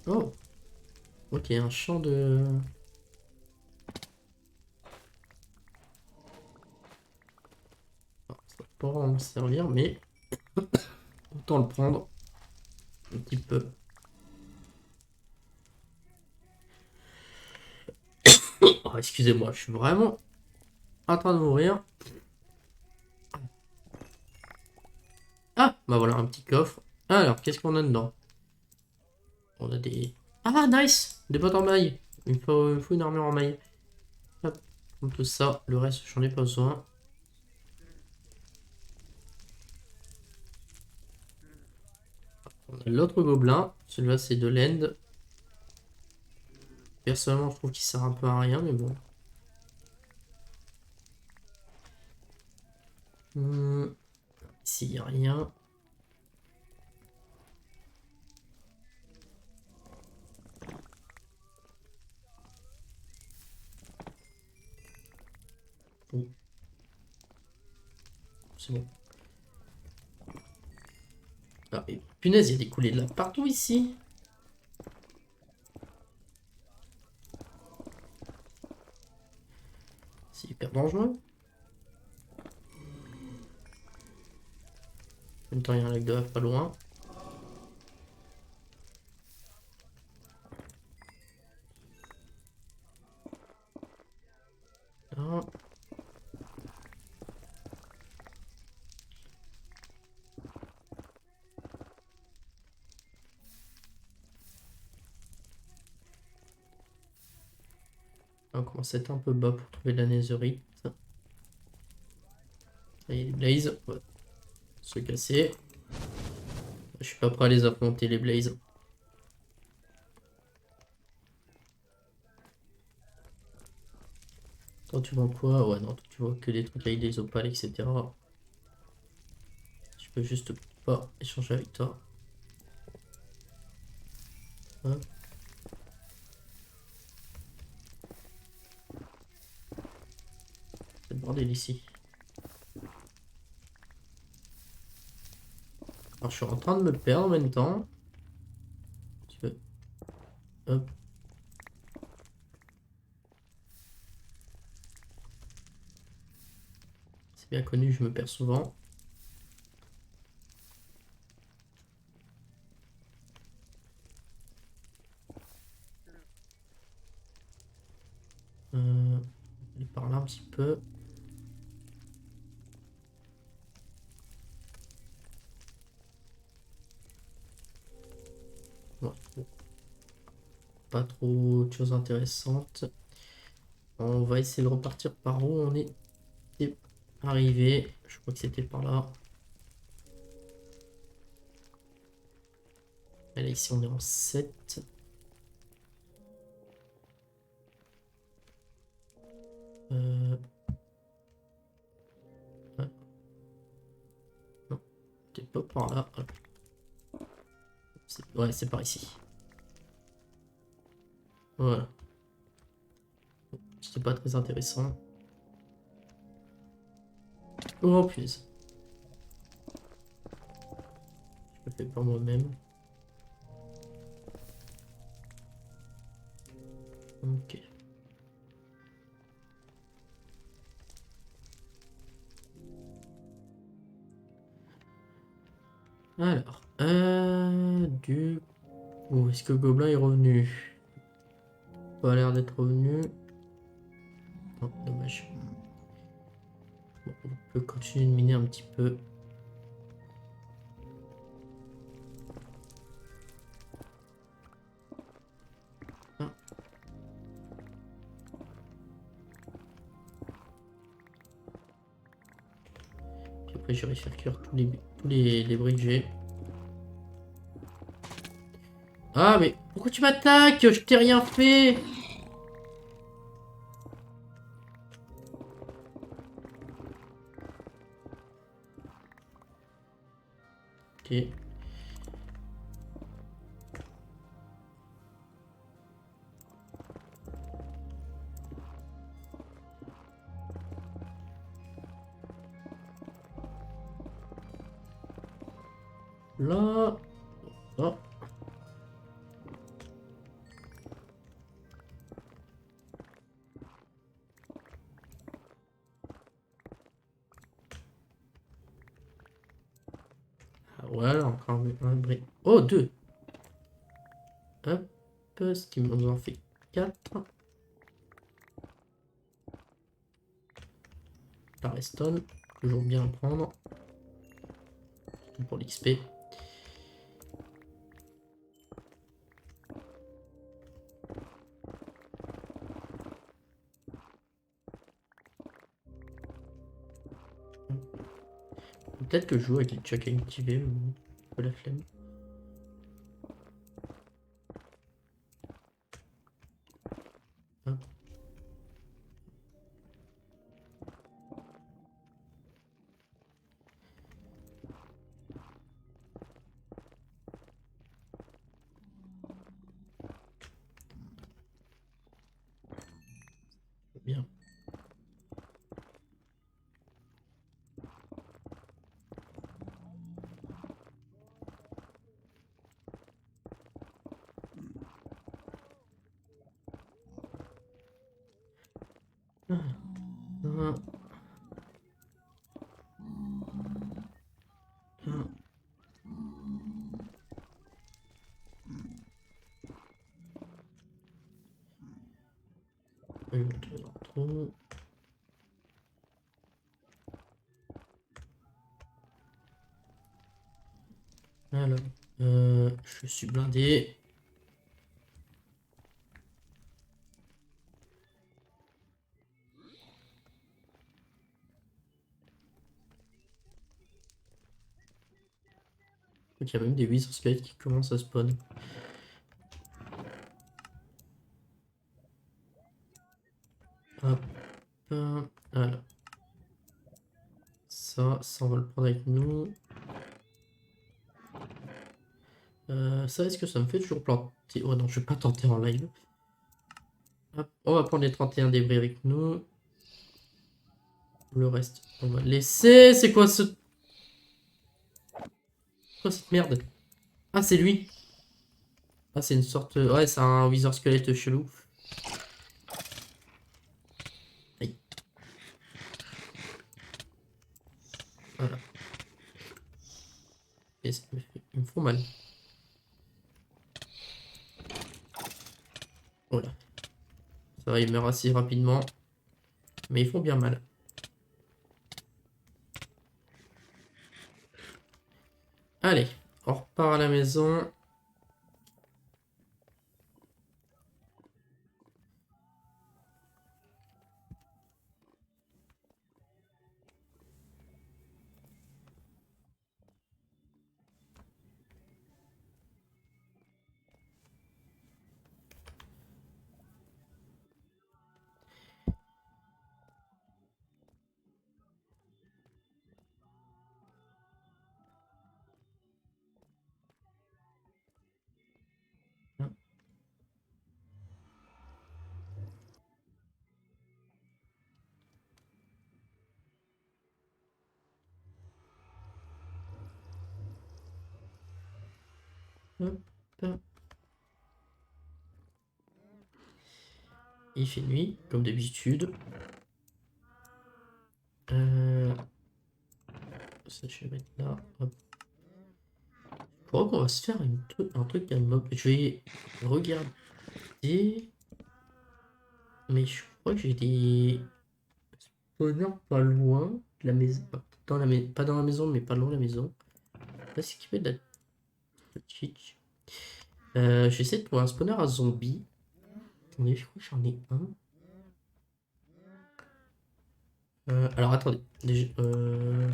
Oh, ok, un champ de... Ah, ça va pas vraiment me servir, mais autant le prendre un petit peu. Oh, excusez-moi, je suis vraiment en train de mourir. Ah, bah voilà, un petit coffre. Alors, qu'est-ce qu'on a dedans? On a des... Ah, nice! Des bottes en maille. Il me faut une armure en maille. Hop, prendre tout ça. Le reste, j'en ai pas besoin. On a l'autre gobelin. Celui-là, c'est de l'end. Personnellement, je trouve qu'il sert un peu à rien, mais bon. Ici, il n'y a rien. Oh, c'est bon. Ah, mais punaise, il y a des coulées de lave partout ici. C'est hyper dangereux. En même temps, il y a un lac de lave pas loin. Là. On commence à être un peu bas pour trouver de la netherite. Ça y est, les blazes. Ouais. Se casser. Je suis pas prêt à les affronter, les blazes. Toi, tu vois quoi? Ouais, non, toi, tu vois que des trucs avec des opales, etc. Je peux juste pas échanger avec toi. Hop. C'est le bordel ici. Alors, je suis en train de me perdre en même temps. Tu veux... Hop. C'est bien connu, je me perds souvent. Aller par là un petit peu. Ouais, bon, pas trop de choses intéressantes. On va essayer de repartir par où on est arrivé. Je crois que c'était par là. Et là, ici, on est en 7. Ouais. Non, t'es pas par là. Ouais, c'est par ici. Voilà. C'était pas très intéressant. Oh punaise. Je le fais par moi-même. Ok. Alors. Du coup, est-ce que le gobelin est revenu? Pas l'air d'être revenu. Non, dommage. Bon, on peut continuer de miner un petit peu. Ah. Puis après, j'irai faire cuire tous les briques que j'ai. Ah, mais pourquoi tu m'attaques? Je t'ai rien fait. Ok. là. Oh. Ah, voilà, encore un brick. Oh, deux. Hop, ce qui nous en fait 4. La redstone, toujours bien à prendre. Surtout pour l'XP. Peut-être que je joue avec les chucks activés, mais un peu la flemme. Hop. Bien. Ah, ah, ah. Oui, on tourne dans le trou. Alors, je suis blindé. Donc il y a même des wizard squelettes qui commencent à spawn. Hop. Voilà. Ça, on va le prendre avec nous. Ça, est-ce que ça me fait toujours planter? Oh non, je vais pas tenter en live. Hop, on va prendre les 31 débris avec nous. Le reste, on va laisser. C'est quoi ce... Quoi cette merde? Ah, c'est lui. Ah, c'est une sorte... Ouais, c'est un wizard squelette chelou. Aïe. Voilà. Et ça me fait... Ils me font mal. Voilà. Ça va, ils meurent assez rapidement. Mais ils font bien mal. Allez, on repart à la maison. Hop, hop. Il fait nuit, comme d'habitude. Ça, je vais mettre là. Hop. Je crois qu'on va se faire un truc à mob. Je vais regarder. Mais je crois que j'ai des spawners pas loin de la maison. Pas dans la maison, mais pas loin de la maison. Là, c'est qui fait de la petite. J'essaie de trouver un spawner à zombies. Attendez, je crois que j'en ai un. Alors attendez. Déjà, je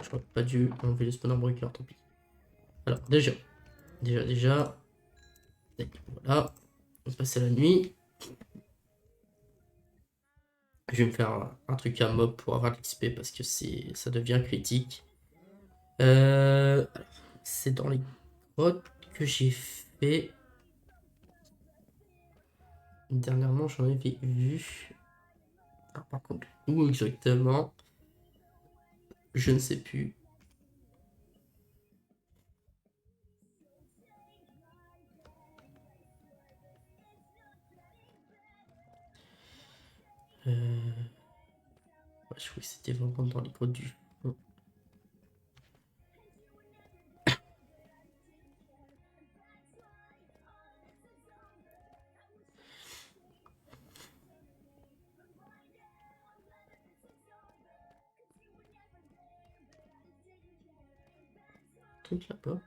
crois pas dû enlever le spawner breaker, tant pis. Alors, déjà. Voilà. On va passer la nuit. Je vais me faire un truc à mob pour avoir l'XP parce que ça devient critique. Alors, c'est dans les grottes que j'ai fait. Dernièrement, j'en avais vu. Ah, par contre, où exactement? Je ne sais plus. Ouais, je crois que c'était vraiment dans les grottes du fond. Truc là-bas.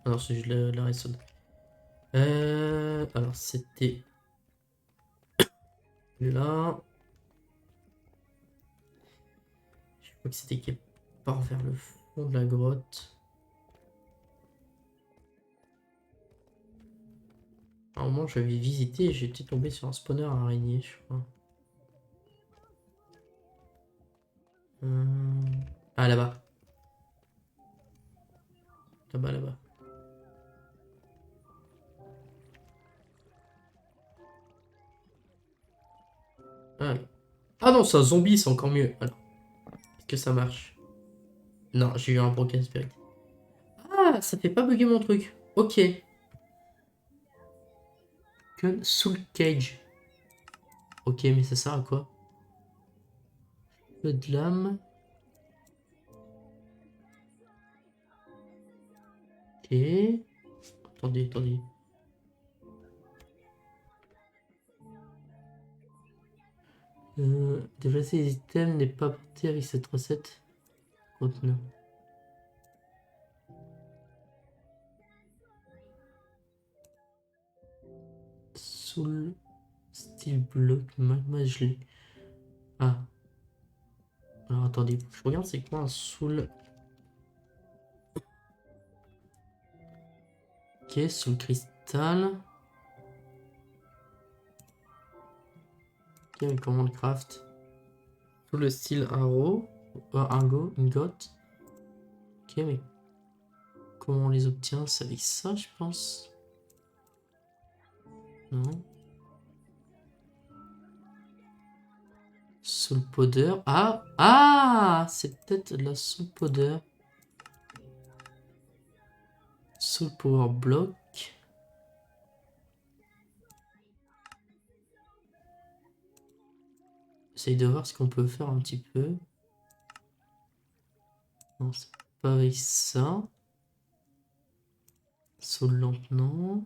Ah non, c'est juste la redstone. Alors c'était là. Je crois que c'était quelque part vers le fond de la grotte. À un moment, j'avais visité et j'étais tombé sur un spawner araignée, je crois. Ah, là-bas. Là-bas, là-bas. Ah, ah non, c'est un zombie, c'est encore mieux. Alors, est-ce que ça marche? Non, j'ai eu un broken spirit. Ah, ça fait pas bugger mon truc. Ok. Gun Soul Cage. Ok, mais ça sert à quoi? Peu de lame. Ok. Attendez, attendez. Déplacer les items n'est pas porté avec cette recette. Contenant. Soul Steel Block Magma Gelé. Ah. Alors attendez, je regarde c'est quoi un Soul. Ok, Soul Crystal. Ok, mais comment on le craft? Sous le style Arrow. Ingot. Ok, mais comment on les obtient? C'est avec ça, je pense. Non. Soul Powder. Ah! Ah! C'est peut-être de la Soul Powder. Soul Power Block. Essaye de voir ce qu'on peut faire un petit peu. Non, c'est pas avec ça. Soul Lamp, non.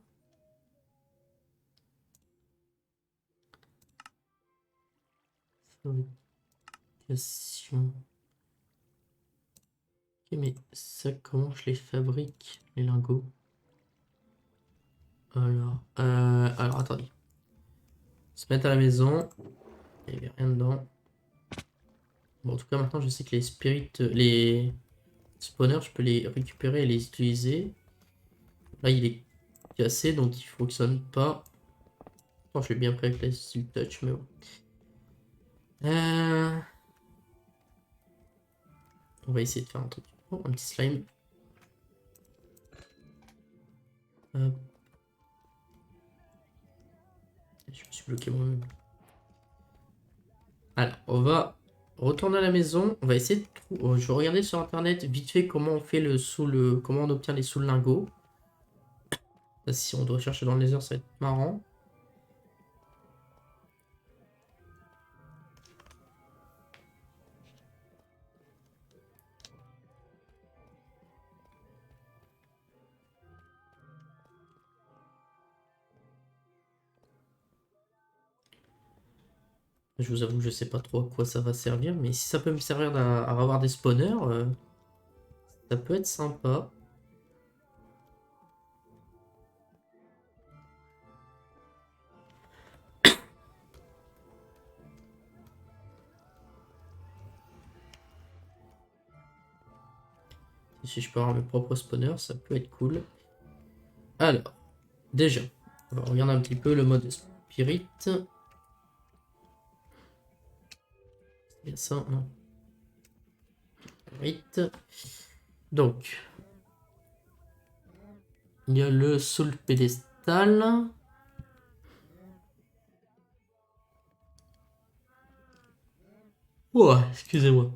Fabrication. Ok, mais ça, comment je les fabrique, les lingots? Alors attendez. Se mettre à la maison. Il n'y avait rien dedans. Bon, en tout cas, maintenant, je sais que les spirits, les spawners, je peux les récupérer et les utiliser. Là, il est cassé, donc il fonctionne pas. Oh, je suis bien prêt avec la Silk Touch, mais bon. On va essayer de faire un truc. Oh, un petit slime. Hop. Je me suis bloqué moi-même. Alors, on va retourner à la maison. On va essayer de trouver. Je vais regarder sur internet vite fait comment on fait comment on obtient les soul lingots. Là, si on doit chercher dans les heures, ça va être marrant. Je vous avoue que je sais pas trop à quoi ça va servir, mais si ça peut me servir à avoir des spawners, ça peut être sympa. Si je peux avoir mes propres spawners, ça peut être cool. Alors, déjà, on va regarder un petit peu le mode spirit. Il y a ça, non. Spirit. Donc, il y a le soul pédestal. Oh, excusez-moi.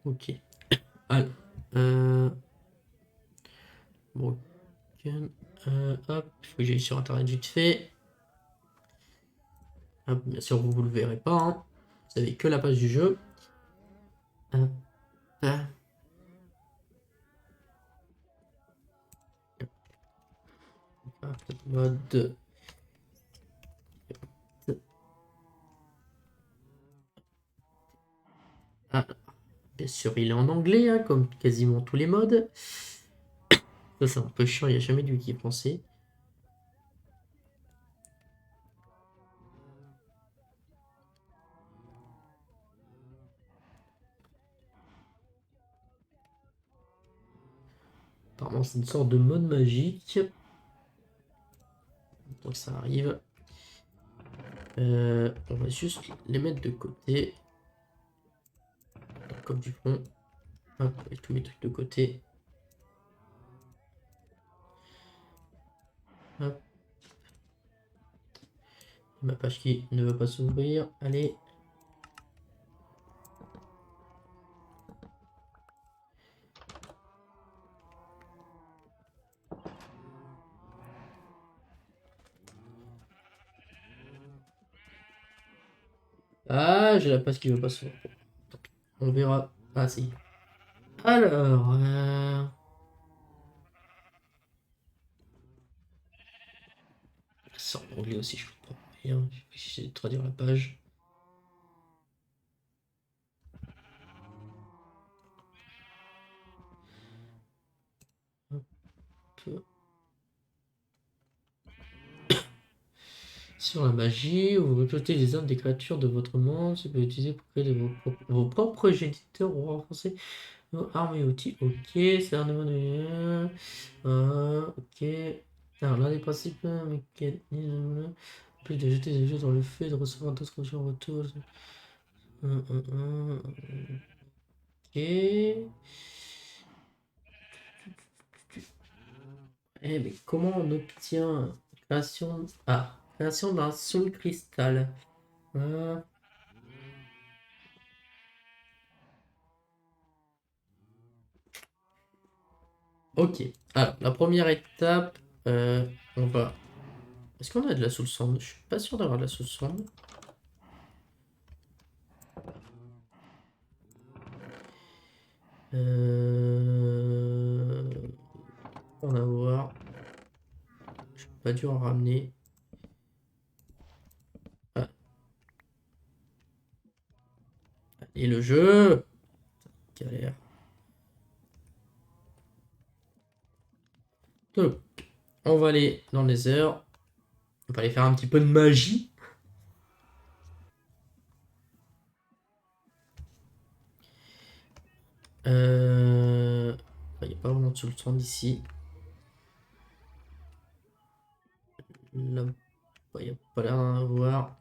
Ok. Alors, broken. Hop, il faut que j'aille sur internet vite fait. Hop, bien sûr, vous ne le verrez pas. Hein. Vous avez que la page du jeu. Hop. Mode. Ah, bien sûr, il est en anglais, hein, comme quasiment tous les modes. Ça, c'est un peu chiant, il n'y a jamais de wiki français. Apparemment, c'est une sorte de mode magique. Donc, ça arrive. On va juste les mettre de côté. Comme du front. Hop, avec tous mes trucs de côté. Hop. Ma page qui ne veut pas s'ouvrir. Allez. Ah, j'ai la page qui veut pas s'ouvrir. On verra. Ah, si. Alors. C'est en anglais aussi, je comprends rien. Je vais essayer de traduire la page. Hop. Sur la magie, vous recrutez les âmes des créatures de votre monde, c'est peut utiliser pour créer vos propres géniteurs ou renforcer vos armes et outils. Ok, c'est un nouveau de... ok. Alors, l'un des principes mécanismes, plus de jeter des jeux dans le feu et de recevoir d'autres options en retour. Ok. Eh, mais comment on obtient création... Ah, création d'un soul cristal. Ah. Ok, alors la première étape, on va... Est-ce qu'on a de la soul sand? Je suis pas sûr d'avoir de la soul sand. On va voir. Je suis pas dur à ramener. Ah. Et le jeu! Galère. Donc, on va aller dans les heures. On va aller faire un petit peu de magie. Il n'y a pas vraiment de soul sand ici. Là, il n'y a pas l'air d'en avoir.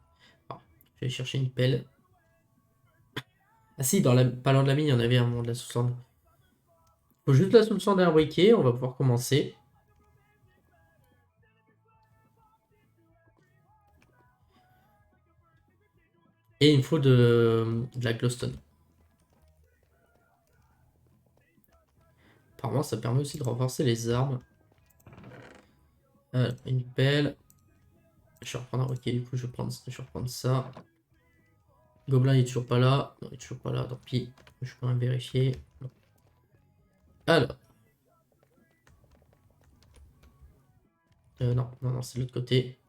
Ah, je vais chercher une pelle. Ah si, pas loin de la mine, il y en avait un moment de la soul sand. Faut juste la soul sand et un briquet, on va pouvoir commencer. Et il me faut de la glowstone. Apparemment, ça permet aussi de renforcer les armes. Une pelle. Je vais reprendre. Ok, du coup, je vais reprendre ça. Gobelin, il est toujours pas là. Non, il est toujours pas là. Tant pis. Je vais quand même vérifier. Non. Alors. Non, non, non, c'est de l'autre côté.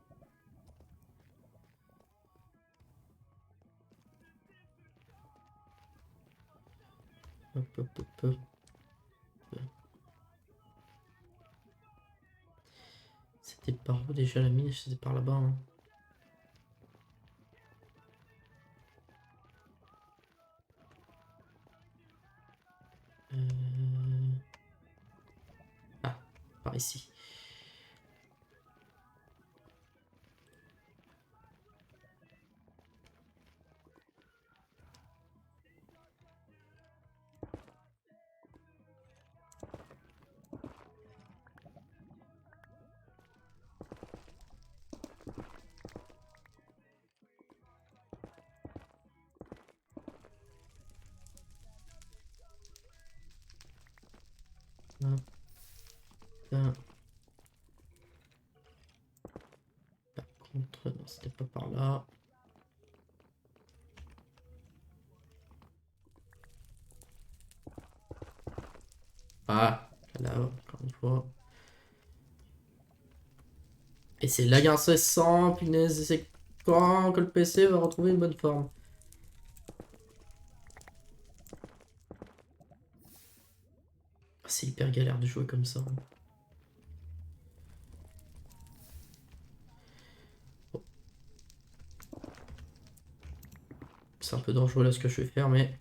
Hop, hop, hop, hop. C'était par où déjà la mine? C'était par là-bas. Hein. Ah, par ici. Hop, là. Par contre, non, c'était pas par là. Ah, la lave, encore une fois. Et c'est lag incessant, punaise, c'est quand que le PC va retrouver une bonne forme. C'est hyper galère de jouer comme ça. C'est un peu dangereux là ce que je vais faire, mais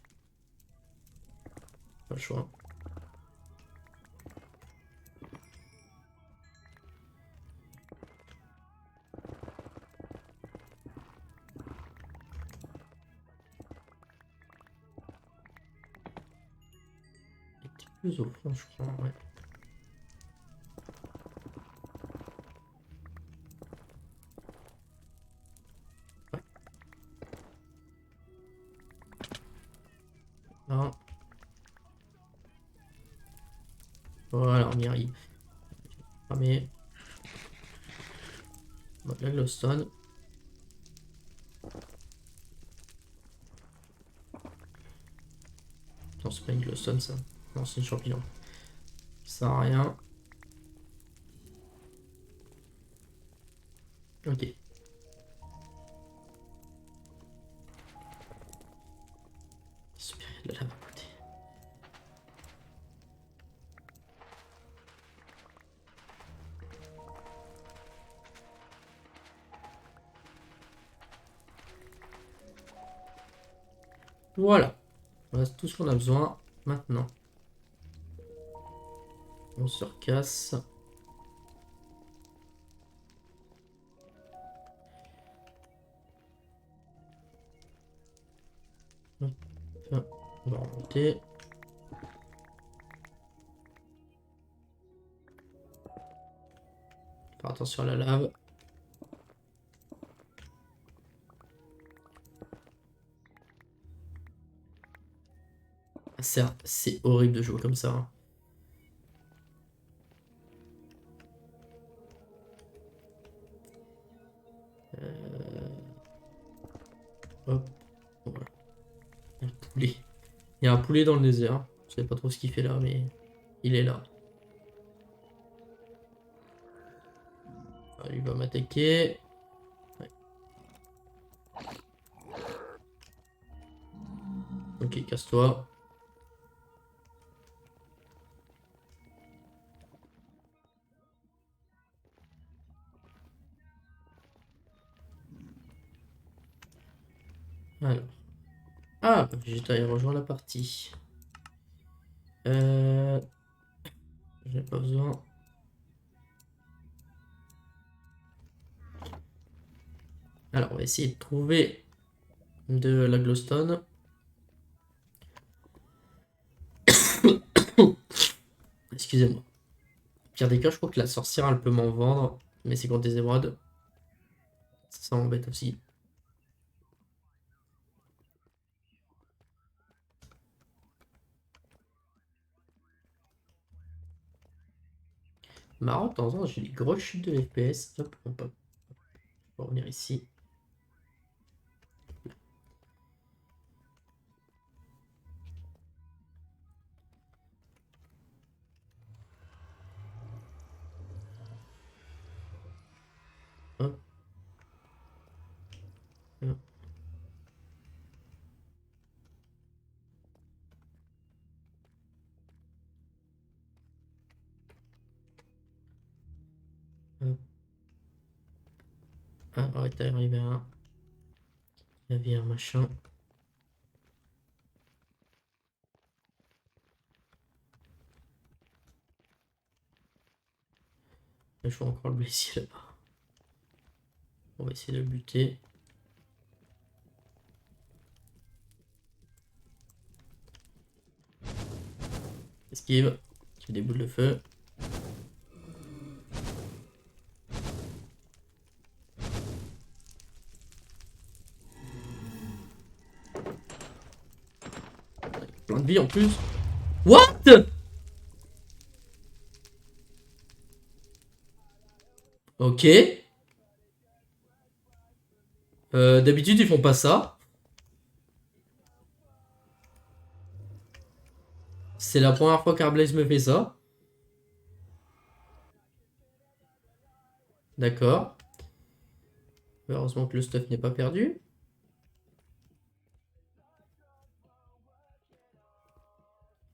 pas le choix. Un petit peu plus au fond, je crois. Ouais. Non. Voilà, on y arrive. Mais la glowstone. Non, c'est pas une glowstone ça. Non, c'est une champignon. Ça sert à rien. Ok. Super, il y a de la lave à côté. Voilà. Voilà, c'est tout ce qu'on a besoin maintenant. On se recasse. Hop. On va remonter. Faire attention à la lave. Ah, c'est horrible de jouer comme ça. Hein. Hop. Voilà. Il y a un poulet. Il y a un poulet dans le désert. Je sais pas trop ce qu'il fait là, mais il est là. Ah, il va m'attaquer. Ouais. Ok, casse-toi. Alors. Ah, Vegeta, il rejoint la partie. J'ai pas besoin. Alors, on va essayer de trouver de la glowstone. Excusez-moi. Pire des cas, je crois que la sorcière, elle peut m'en vendre. Mais c'est contre des émeraudes. Ça m'embête aussi. Marrant, de temps en temps, j'ai des grosses chutes de FPS. Hop, hop, hop. On va revenir ici. Hop. Hop. Hop. Ah, ouais, t'es arrivé à navire, machin. Là, je vois encore le blessé là-bas. On va essayer de le buter. Esquive. Esquive des boules de feu. Plein de vie en plus. What? Ok. D'habitude, ils font pas ça. C'est la première fois qu'Arblaze me fait ça. D'accord. Heureusement que le stuff n'est pas perdu.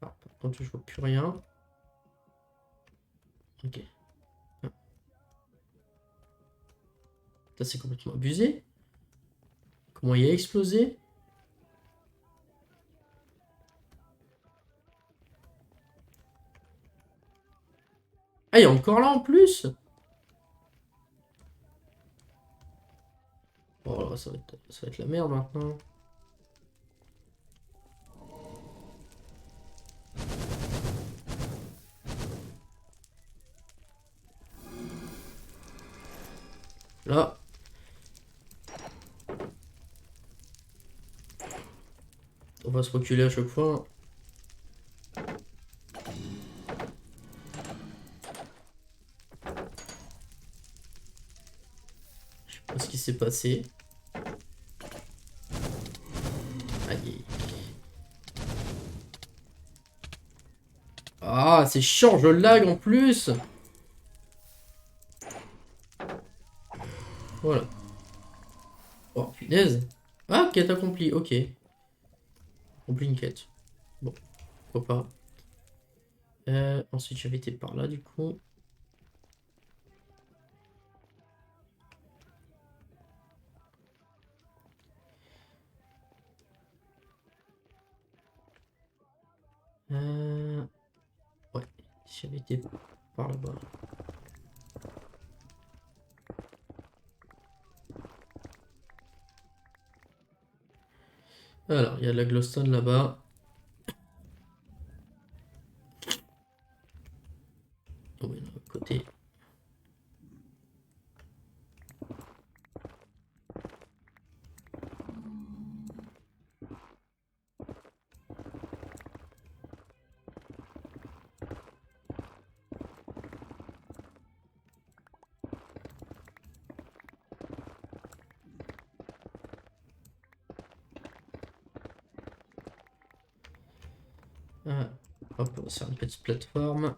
Ah, par contre, je vois plus rien. Ok. Ça, c'est complètement abusé. Comment il a explosé? Ah, il est encore là en plus? Oh là, ça va être la merde maintenant. Là. On va se reculer à chaque fois. Je sais pas ce qui s'est passé. Aïe. Ah, c'est chiant, je lag en plus. Voilà. Oh, punaise. Ah, quête accomplie, ok. Accompli une quête. Bon, pourquoi pas. Ensuite, j'avais été par là, du coup. Ouais, j'avais été par là-bas. Alors, il y a de la glowstone là-bas. Oh, il y en a à côté. Ah, hop, on va faire une petite plateforme.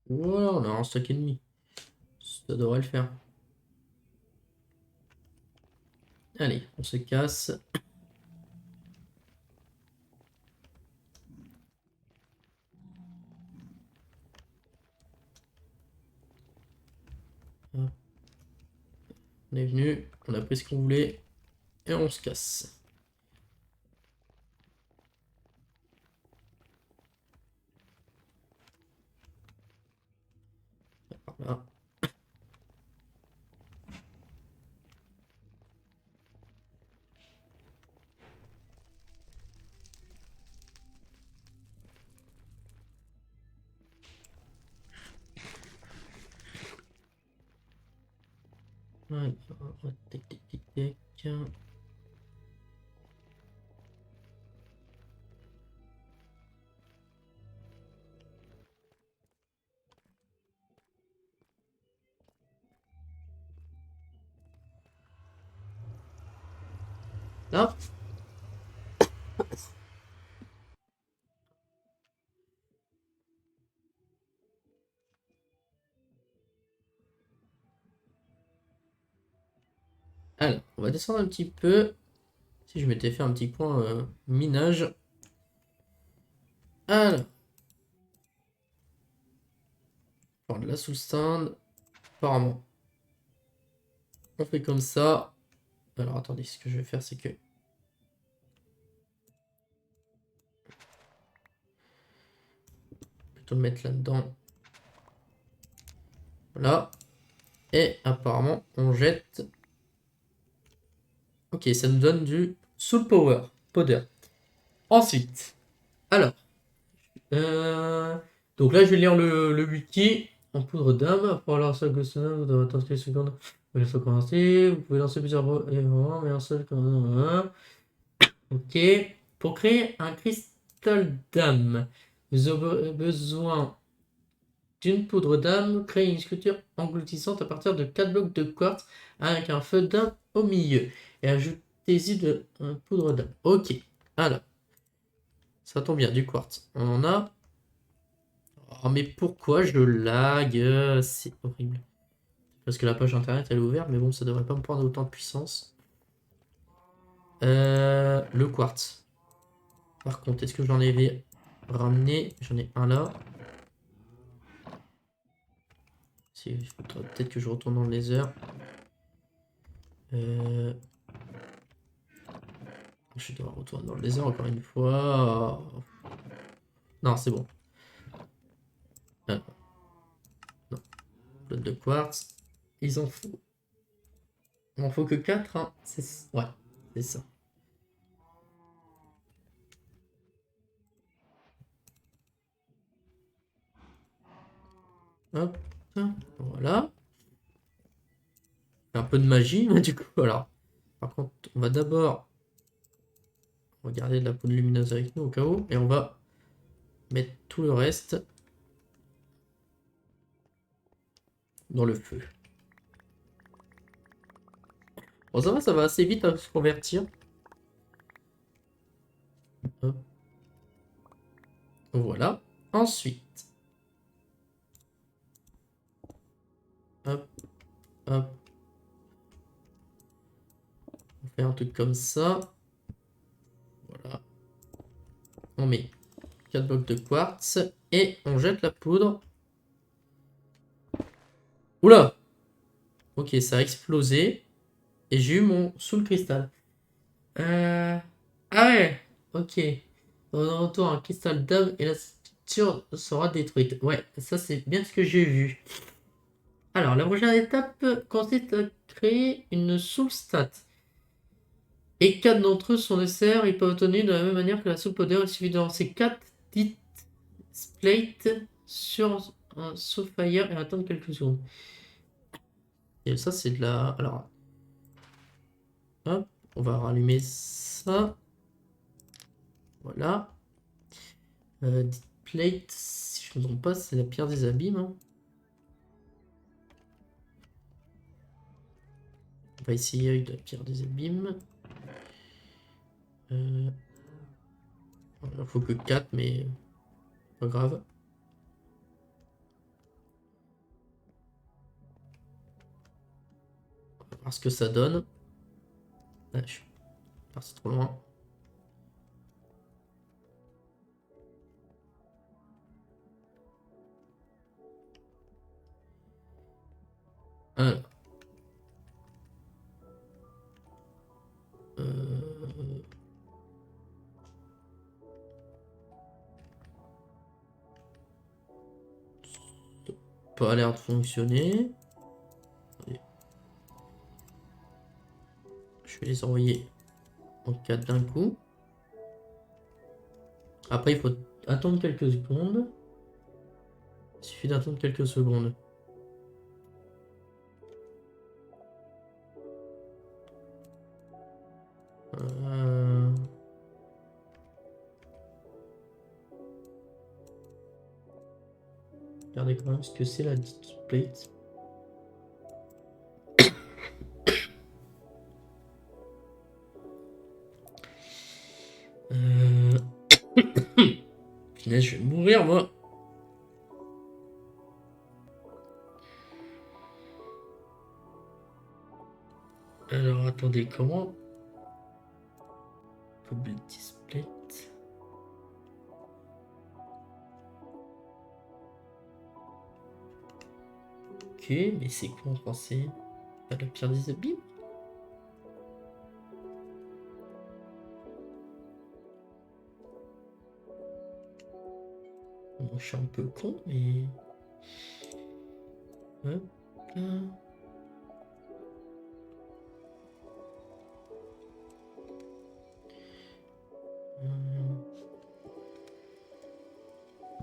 Voilà, on a un stock ennemi. Ça devrait le faire. Allez, on se casse. Hop. On est venu, on a pris ce qu'on voulait et on se casse. Voilà. Ouais, tac, tac, tac, tac. Là. Alors, on va descendre un petit peu. Si je m'étais fait un petit coin minage. Alors, prendre la sous-stand. Apparemment, on fait comme ça. Alors, attendez, ce que je vais faire, c'est que plutôt le mettre là-dedans. Voilà. Et apparemment, on jette. Ok, ça nous donne du Soul Power. Powder. Ensuite, alors. Donc là, je vais lire le wiki. En poudre d'âme, après avoir lancé le Ghostona, vous devez attendre quelques secondes. Vous pouvez commencer. Vous pouvez lancer plusieurs éléments, mais un seul. Ok. Pour créer un cristal d'âme, vous aurez besoin d'une poudre d'âme. Créez une sculpture engloutissante à partir de 4 blocs de quartz avec un feu d'âme au milieu. Et ajoutez-y de poudre d'âme. Ok. Alors, ça tombe bien, du quartz. On en a. Oh, mais pourquoi je lag? C'est horrible. Parce que la page internet elle est ouverte, mais bon, ça devrait pas me prendre autant de puissance. Le quartz. Par contre, est-ce que j'en avais ramené? J'en ai un là. Il faudrait peut-être que je retourne dans le laser. Je dois retourner dans le laser encore une fois. Non, c'est bon. Non, bloc de quartz. Ils en faut. Il en faut que 4. Hein. Ouais, c'est ça. Hop. Voilà. Un peu de magie, du coup. Alors, par contre, on va d'abord regarder de la poudre lumineuse avec nous au cas où. Et on va mettre tout le reste dans le feu. Bon, ça va assez vite à se convertir. Hop. Voilà. Ensuite, hop, hop. On fait un truc comme ça. Voilà. On met 4 blocs de quartz et on jette la poudre. Oula! Ok, ça a explosé et j'ai eu mon soul cristal. Ah ouais, ok. On retourne un cristal d'âme et la structure sera détruite. Ouais, ça c'est bien ce que j'ai vu. Alors, la prochaine étape consiste à créer une soul stat. Et 4 d'entre eux sont nécessaires. Ils peuvent être obtenus de la même manière que la soupe powder. Il suffit de lancer 4 dites splate sur un soulfire et attendre quelques secondes. Et ça, c'est de la. Alors, hop, on va rallumer ça. Voilà. Dit plate, si je ne me trompe pas, c'est la pierre des abîmes. Hein. On va essayer avec la pierre des abîmes. Il ne faut que 4, mais pas grave. On va voir ce que ça donne. Ah, je suis parti trop loin. Alors. Pas l'air de fonctionner. Je vais les envoyer en 4 d'un coup. Après, il faut attendre quelques secondes. Il suffit d'attendre quelques secondes. Regardez quand même ce que c'est la display. Punaise, je vais mourir moi. Alors attendez, comment? Public display. Ok, mais c'est quoi en français? Pas la pierre des abîmes? Bon, je suis un peu con, mais. Hop là.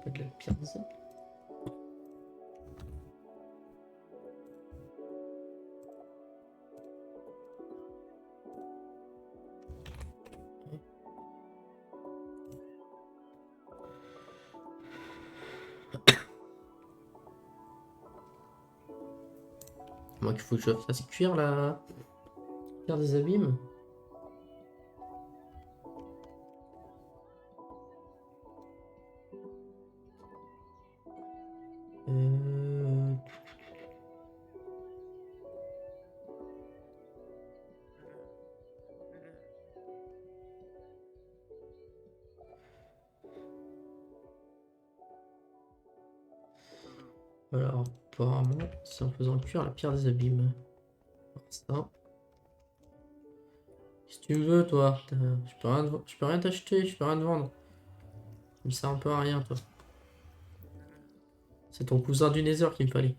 Pas de la pierre des abîmes. Moi qu'il faut que je fasse cuire la pierre des abîmes. Euh... Alors, apparemment, c'est en faisant cuire la pierre des abîmes. Ça. Si tu me veux, toi, je peux rien t'acheter, je peux rien te vendre. Ça me sert un peu à rien, toi. C'est ton cousin du Nether qu'il me fallait.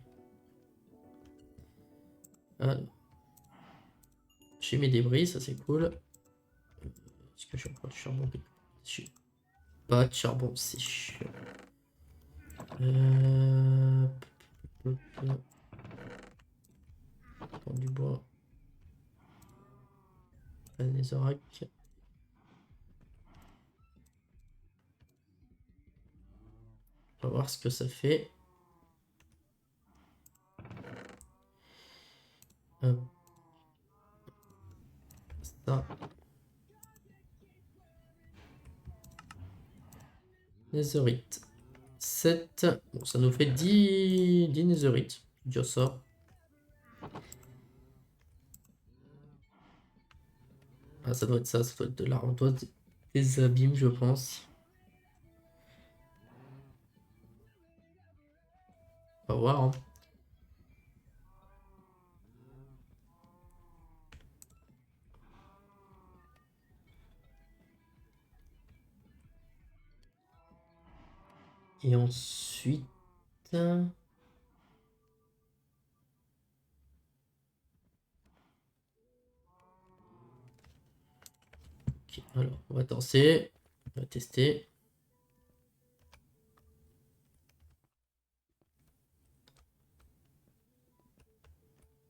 J'ai mes débris, ça c'est cool. Est-ce que j'ai encore du charbon? J'ai pas de charbon, c'est chiant. Euh... Prendre du bois. Les oracs. On va voir ce que ça fait. Hop. Ça. Netherite. 7. Bon, ça nous fait 10 netherite. Déjà ça. Ah, ça doit être ça, ça doit être de là. On doit des abîmes, je pense. On va voir, hein. Et ensuite... Ok, alors, on va tester. On va tester.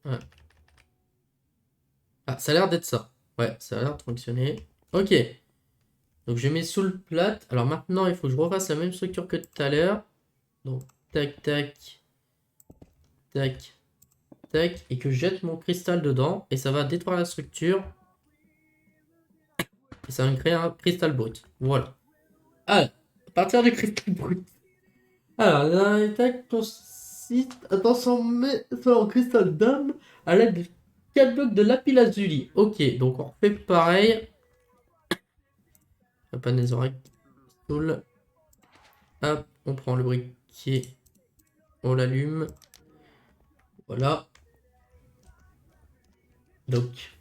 Ouais. Ah, ça a l'air d'être ça. Ouais, ça a l'air de fonctionner. Ok. Donc je mets sous le plate. Alors maintenant, il faut que je refasse la même structure que tout à l'heure. Donc, tac, tac, tac, tac. Et que je jette mon cristal dedans. Et ça va détruire la structure. Et ça va me créer un cristal brut. Voilà. Alors, à partir du cristal brut. Alors, l'attaque consiste à transformer en cristal d'âme à l'aide de 4 blocs de lapis lazuli. Ok, donc on fait pareil. Pas des oreilles. Cool. Hop, on prend le briquet. On l'allume. Voilà. Donc,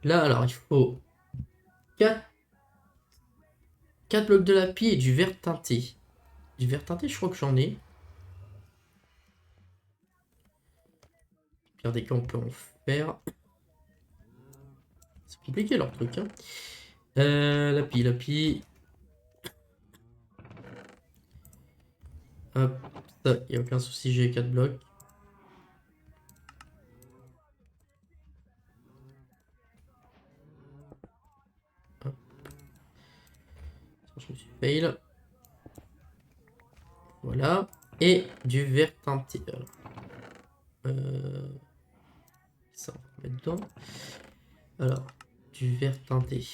là, alors, il faut 4 blocs de lapis et du verre teinté. Du verre teinté, je crois que j'en ai. Pire des cas, on peut en faire. C'est compliqué leur truc. Hein. Lapis. Hop, ça, il n'y a aucun souci, j'ai 4 blocs. Hop. Je me suis fail. Voilà. Et du verre teinté. Ça, on va mettre dedans. Alors, du verre teinté.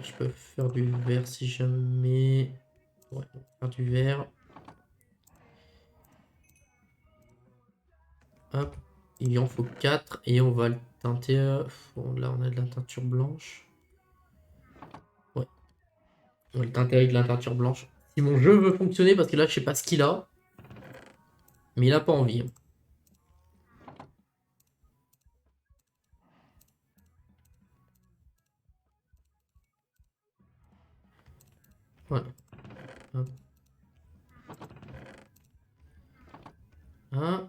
Je peux faire du verre si jamais. Ouais, on va faire du verre. Hop. Il en faut 4 et on va le teinter. Bon, là, on a de la teinture blanche. Ouais. On va le teinter avec de la teinture blanche. Si mon jeu veut fonctionner, parce que là, je sais pas ce qu'il a. Mais il a pas envie. Voilà. Hop. Ah.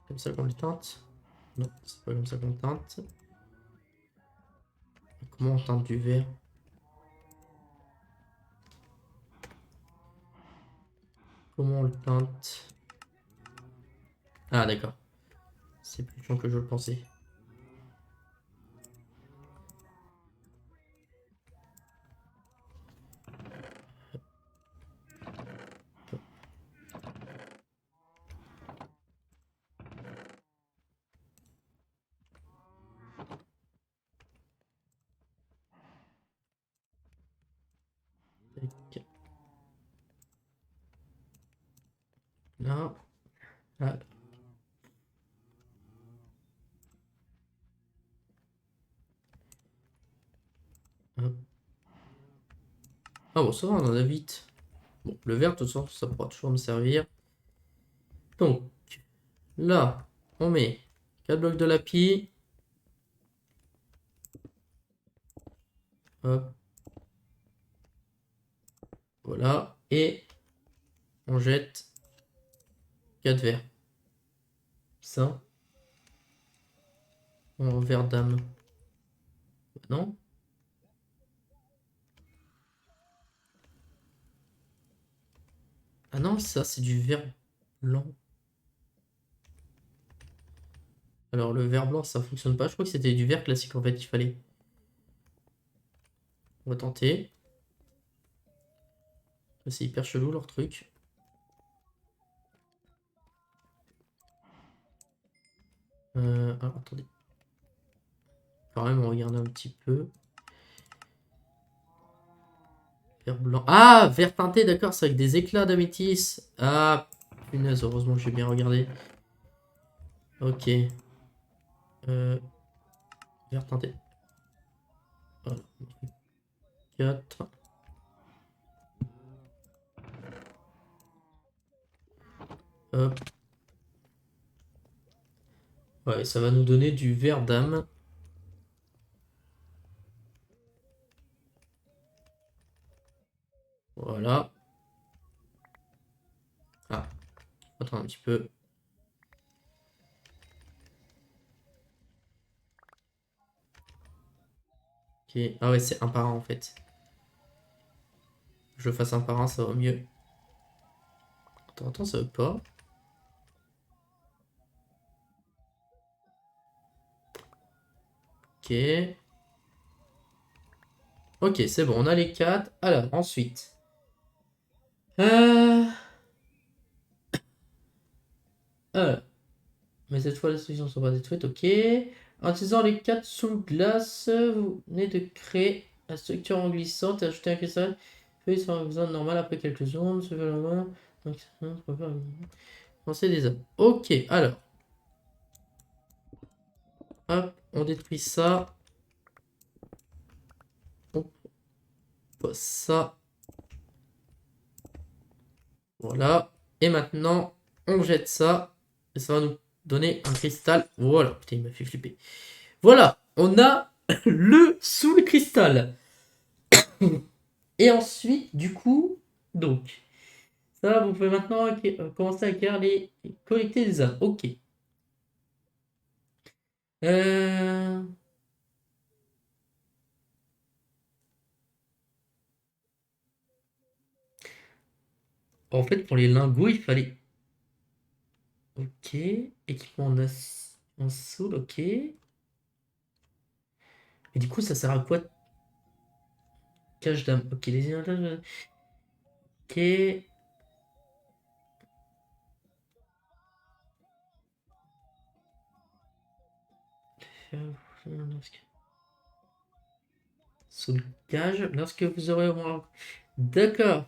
Comme ça qu'on le teinte. Non, c'est pas comme ça qu'on teinte. Comment on teinte du verre? Comment on le teinte? Ah, d'accord. C'est plus chiant que je le pensais. Là. Là. Hop. Ah bon, ça va, on en a vite. Bon, le vert, de toute façon, ça pourra toujours me servir. Donc, là, on met 4 blocs de lapis. Hop. Voilà. Et on jette 4 verres. Ça. En verre dame. Non? Ah non, ça, c'est du verre blanc. Alors, le verre blanc, ça fonctionne pas. Je crois que c'était du verre classique, en fait, il fallait. On va tenter. C'est hyper chelou, leur truc. Alors, attendez. Quand même, on regarde un petit peu. Vert blanc. Ah, vert teinté, d'accord, c'est avec des éclats d'améthyste. Ah, punaise, heureusement que j'ai bien regardé. Ok. Vert teinté. Voilà. 4. Hop. Ouais, ça va nous donner du vert dame. Voilà. Ah, attends un petit peu. Ok. Ah ouais, c'est un par un en fait. Je le fasse un par un, ça va mieux. Attends, ça veut pas. Ok. Ok, c'est bon, on a les 4. Alors, ensuite. Alors, mais cette fois, les solutions ne sont pas détruites. Ok. En utilisant les 4 sous glace, vous venez de créer la structure en glissante et ajouter un cristal. Feuilles sont en zone normale après quelques secondes. Se fait la main. Donc, lancer des âmes. Ok, alors. Hop, on détruit ça. On pose ça. Voilà. Et maintenant, on jette ça. Et ça va nous donner un cristal. Voilà. Putain, il m'a fait flipper. Voilà. On a le sous le cristal. Et ensuite, du coup, donc, ça, vous pouvez maintenant commencer à acquérir collecter des âmes. Ok. Euh, En fait, pour les lingots, il fallait. Ok. Équipement en soul, ok. Et du coup, ça sert à quoi? Cache d'âme. Ok, les images. Ok. Sous le cage, lorsque vous aurez au moins. D'accord.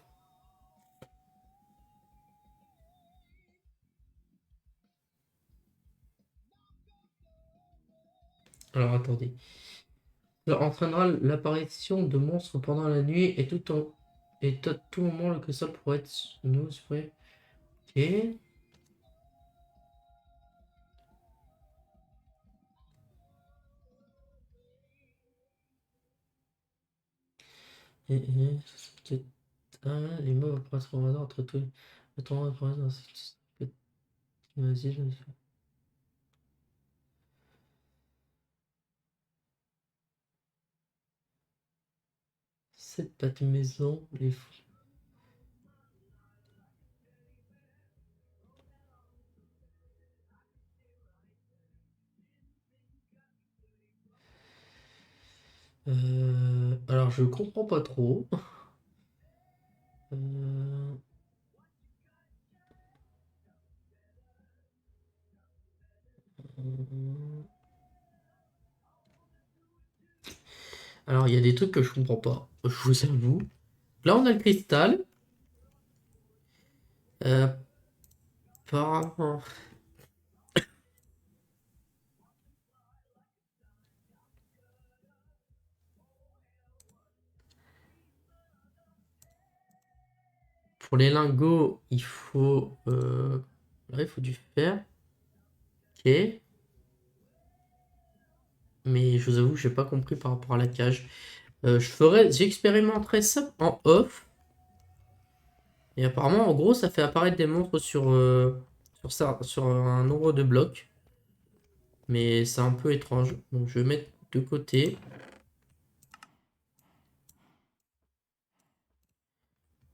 Alors attendez. Ça entraînera l'apparition de monstres pendant la nuit et à tout moment le cristal pourrait être nous. Ok. Peut-être les mots apparaîtront au hasard entre tous le temps apparaît dans vas-y, je vais faire. 7 pattes maison, les fous. Alors je comprends pas trop. Euh, Alors il y a des trucs que je comprends pas, je vous avoue. Là, on a le cristal. Euh, apparemment. Pour les lingots, il faut... là, il faut du fer. Ok. Mais je vous avoue, j'ai pas compris par rapport à la cage. J'expérimenterai ça en off. Et apparemment, en gros, ça fait apparaître des monstres sur un nombre de blocs. Mais c'est un peu étrange. Donc je vais mettre de côté.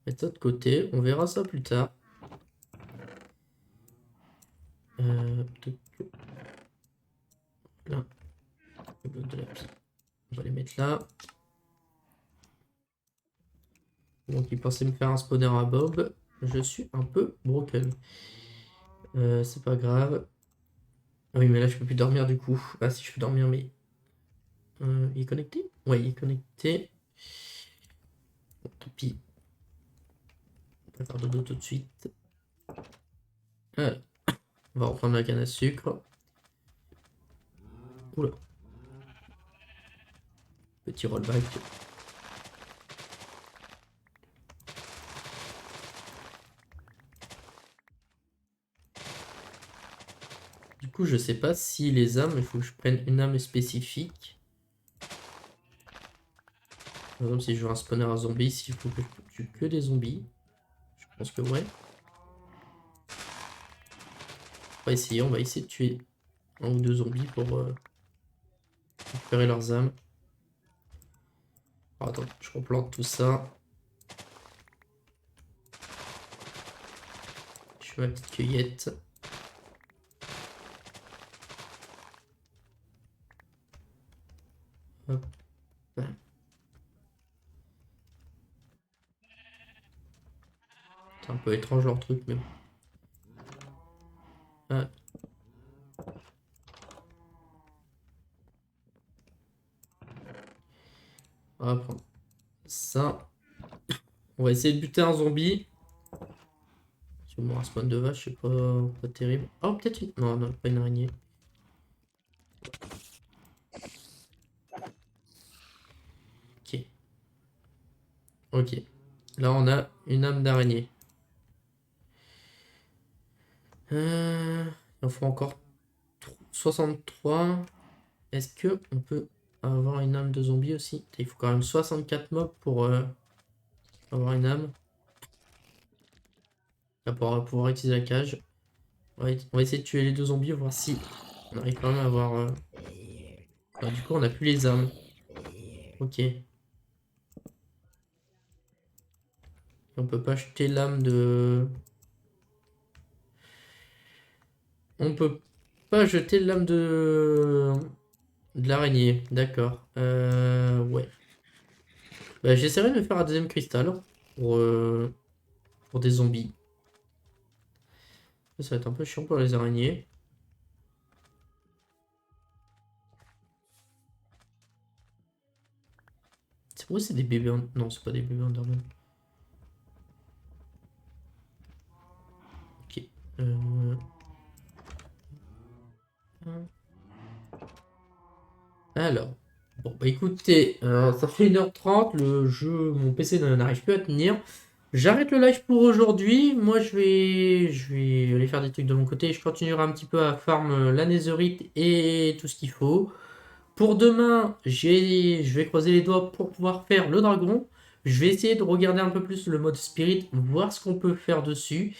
Mettre ça de côté. On verra ça plus tard. Peut-être que... Là. On va les mettre là. Donc il pensait me faire un spawner à Bob. Je suis un peu broken. C'est pas grave. Ah oui, mais là je peux plus dormir du coup. Ah si, je peux dormir, mais... il est connecté? Ouais, il est connecté. Bon, tant pis. On va faire dodo tout de suite. Voilà. On va reprendre la canne à sucre. Oula. Petit rollback. Du coup, je sais pas si les âmes, il faut que je prenne une âme spécifique. Par exemple, si je veux un spawner à zombies, s'il faut que je tue que des zombies. Je pense que ouais. On va essayer de tuer un ou deux zombies pour récupérer leurs âmes. Alors, attends, je replante tout ça. Je fais ma petite cueillette. Hop. C'est un peu étrange leur truc, mais bon. Ah. On va prendre ça. On va essayer de buter un zombie. Si on un spawn de vache, c'est pas terrible. Oh, peut-être une... Non, non, pas une araignée. Ok. Ok. Là, on a une âme d'araignée. Il en faut encore 63. Est-ce que on peut avoir une âme de zombie aussi? Il faut quand même 64 mobs pour avoir une âme. Là, pour pouvoir utiliser la cage. On va essayer de tuer les deux zombies, voir si on arrive quand même à avoir... Ah, du coup, on n'a plus les âmes. Ok. Et on peut pas jeter l'âme de... On peut pas jeter l'âme de l'araignée. D'accord. Ouais. Bah, j'essaierai de faire un deuxième cristal pour des zombies. Ça va être un peu chiant pour les araignées. C'est pour c'est des bébés... Non, c'est pas des bébés Enderman. Ok. Alors. Bon, bah écoutez, ça fait 1h30. Le jeu, mon PC n'arrive plus à tenir. J'arrête le live pour aujourd'hui. Moi, je vais aller faire des trucs de mon côté. Je continuerai un petit peu à farm la netherite et tout ce qu'il faut. Pour demain, je vais croiser les doigts pour pouvoir faire le dragon. Je vais essayer de regarder un peu plus le mode spirit, voir ce qu'on peut faire dessus.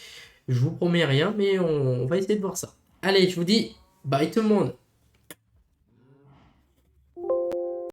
Je vous promets rien, mais on va essayer de voir ça. Allez, je vous dis bye tout le monde.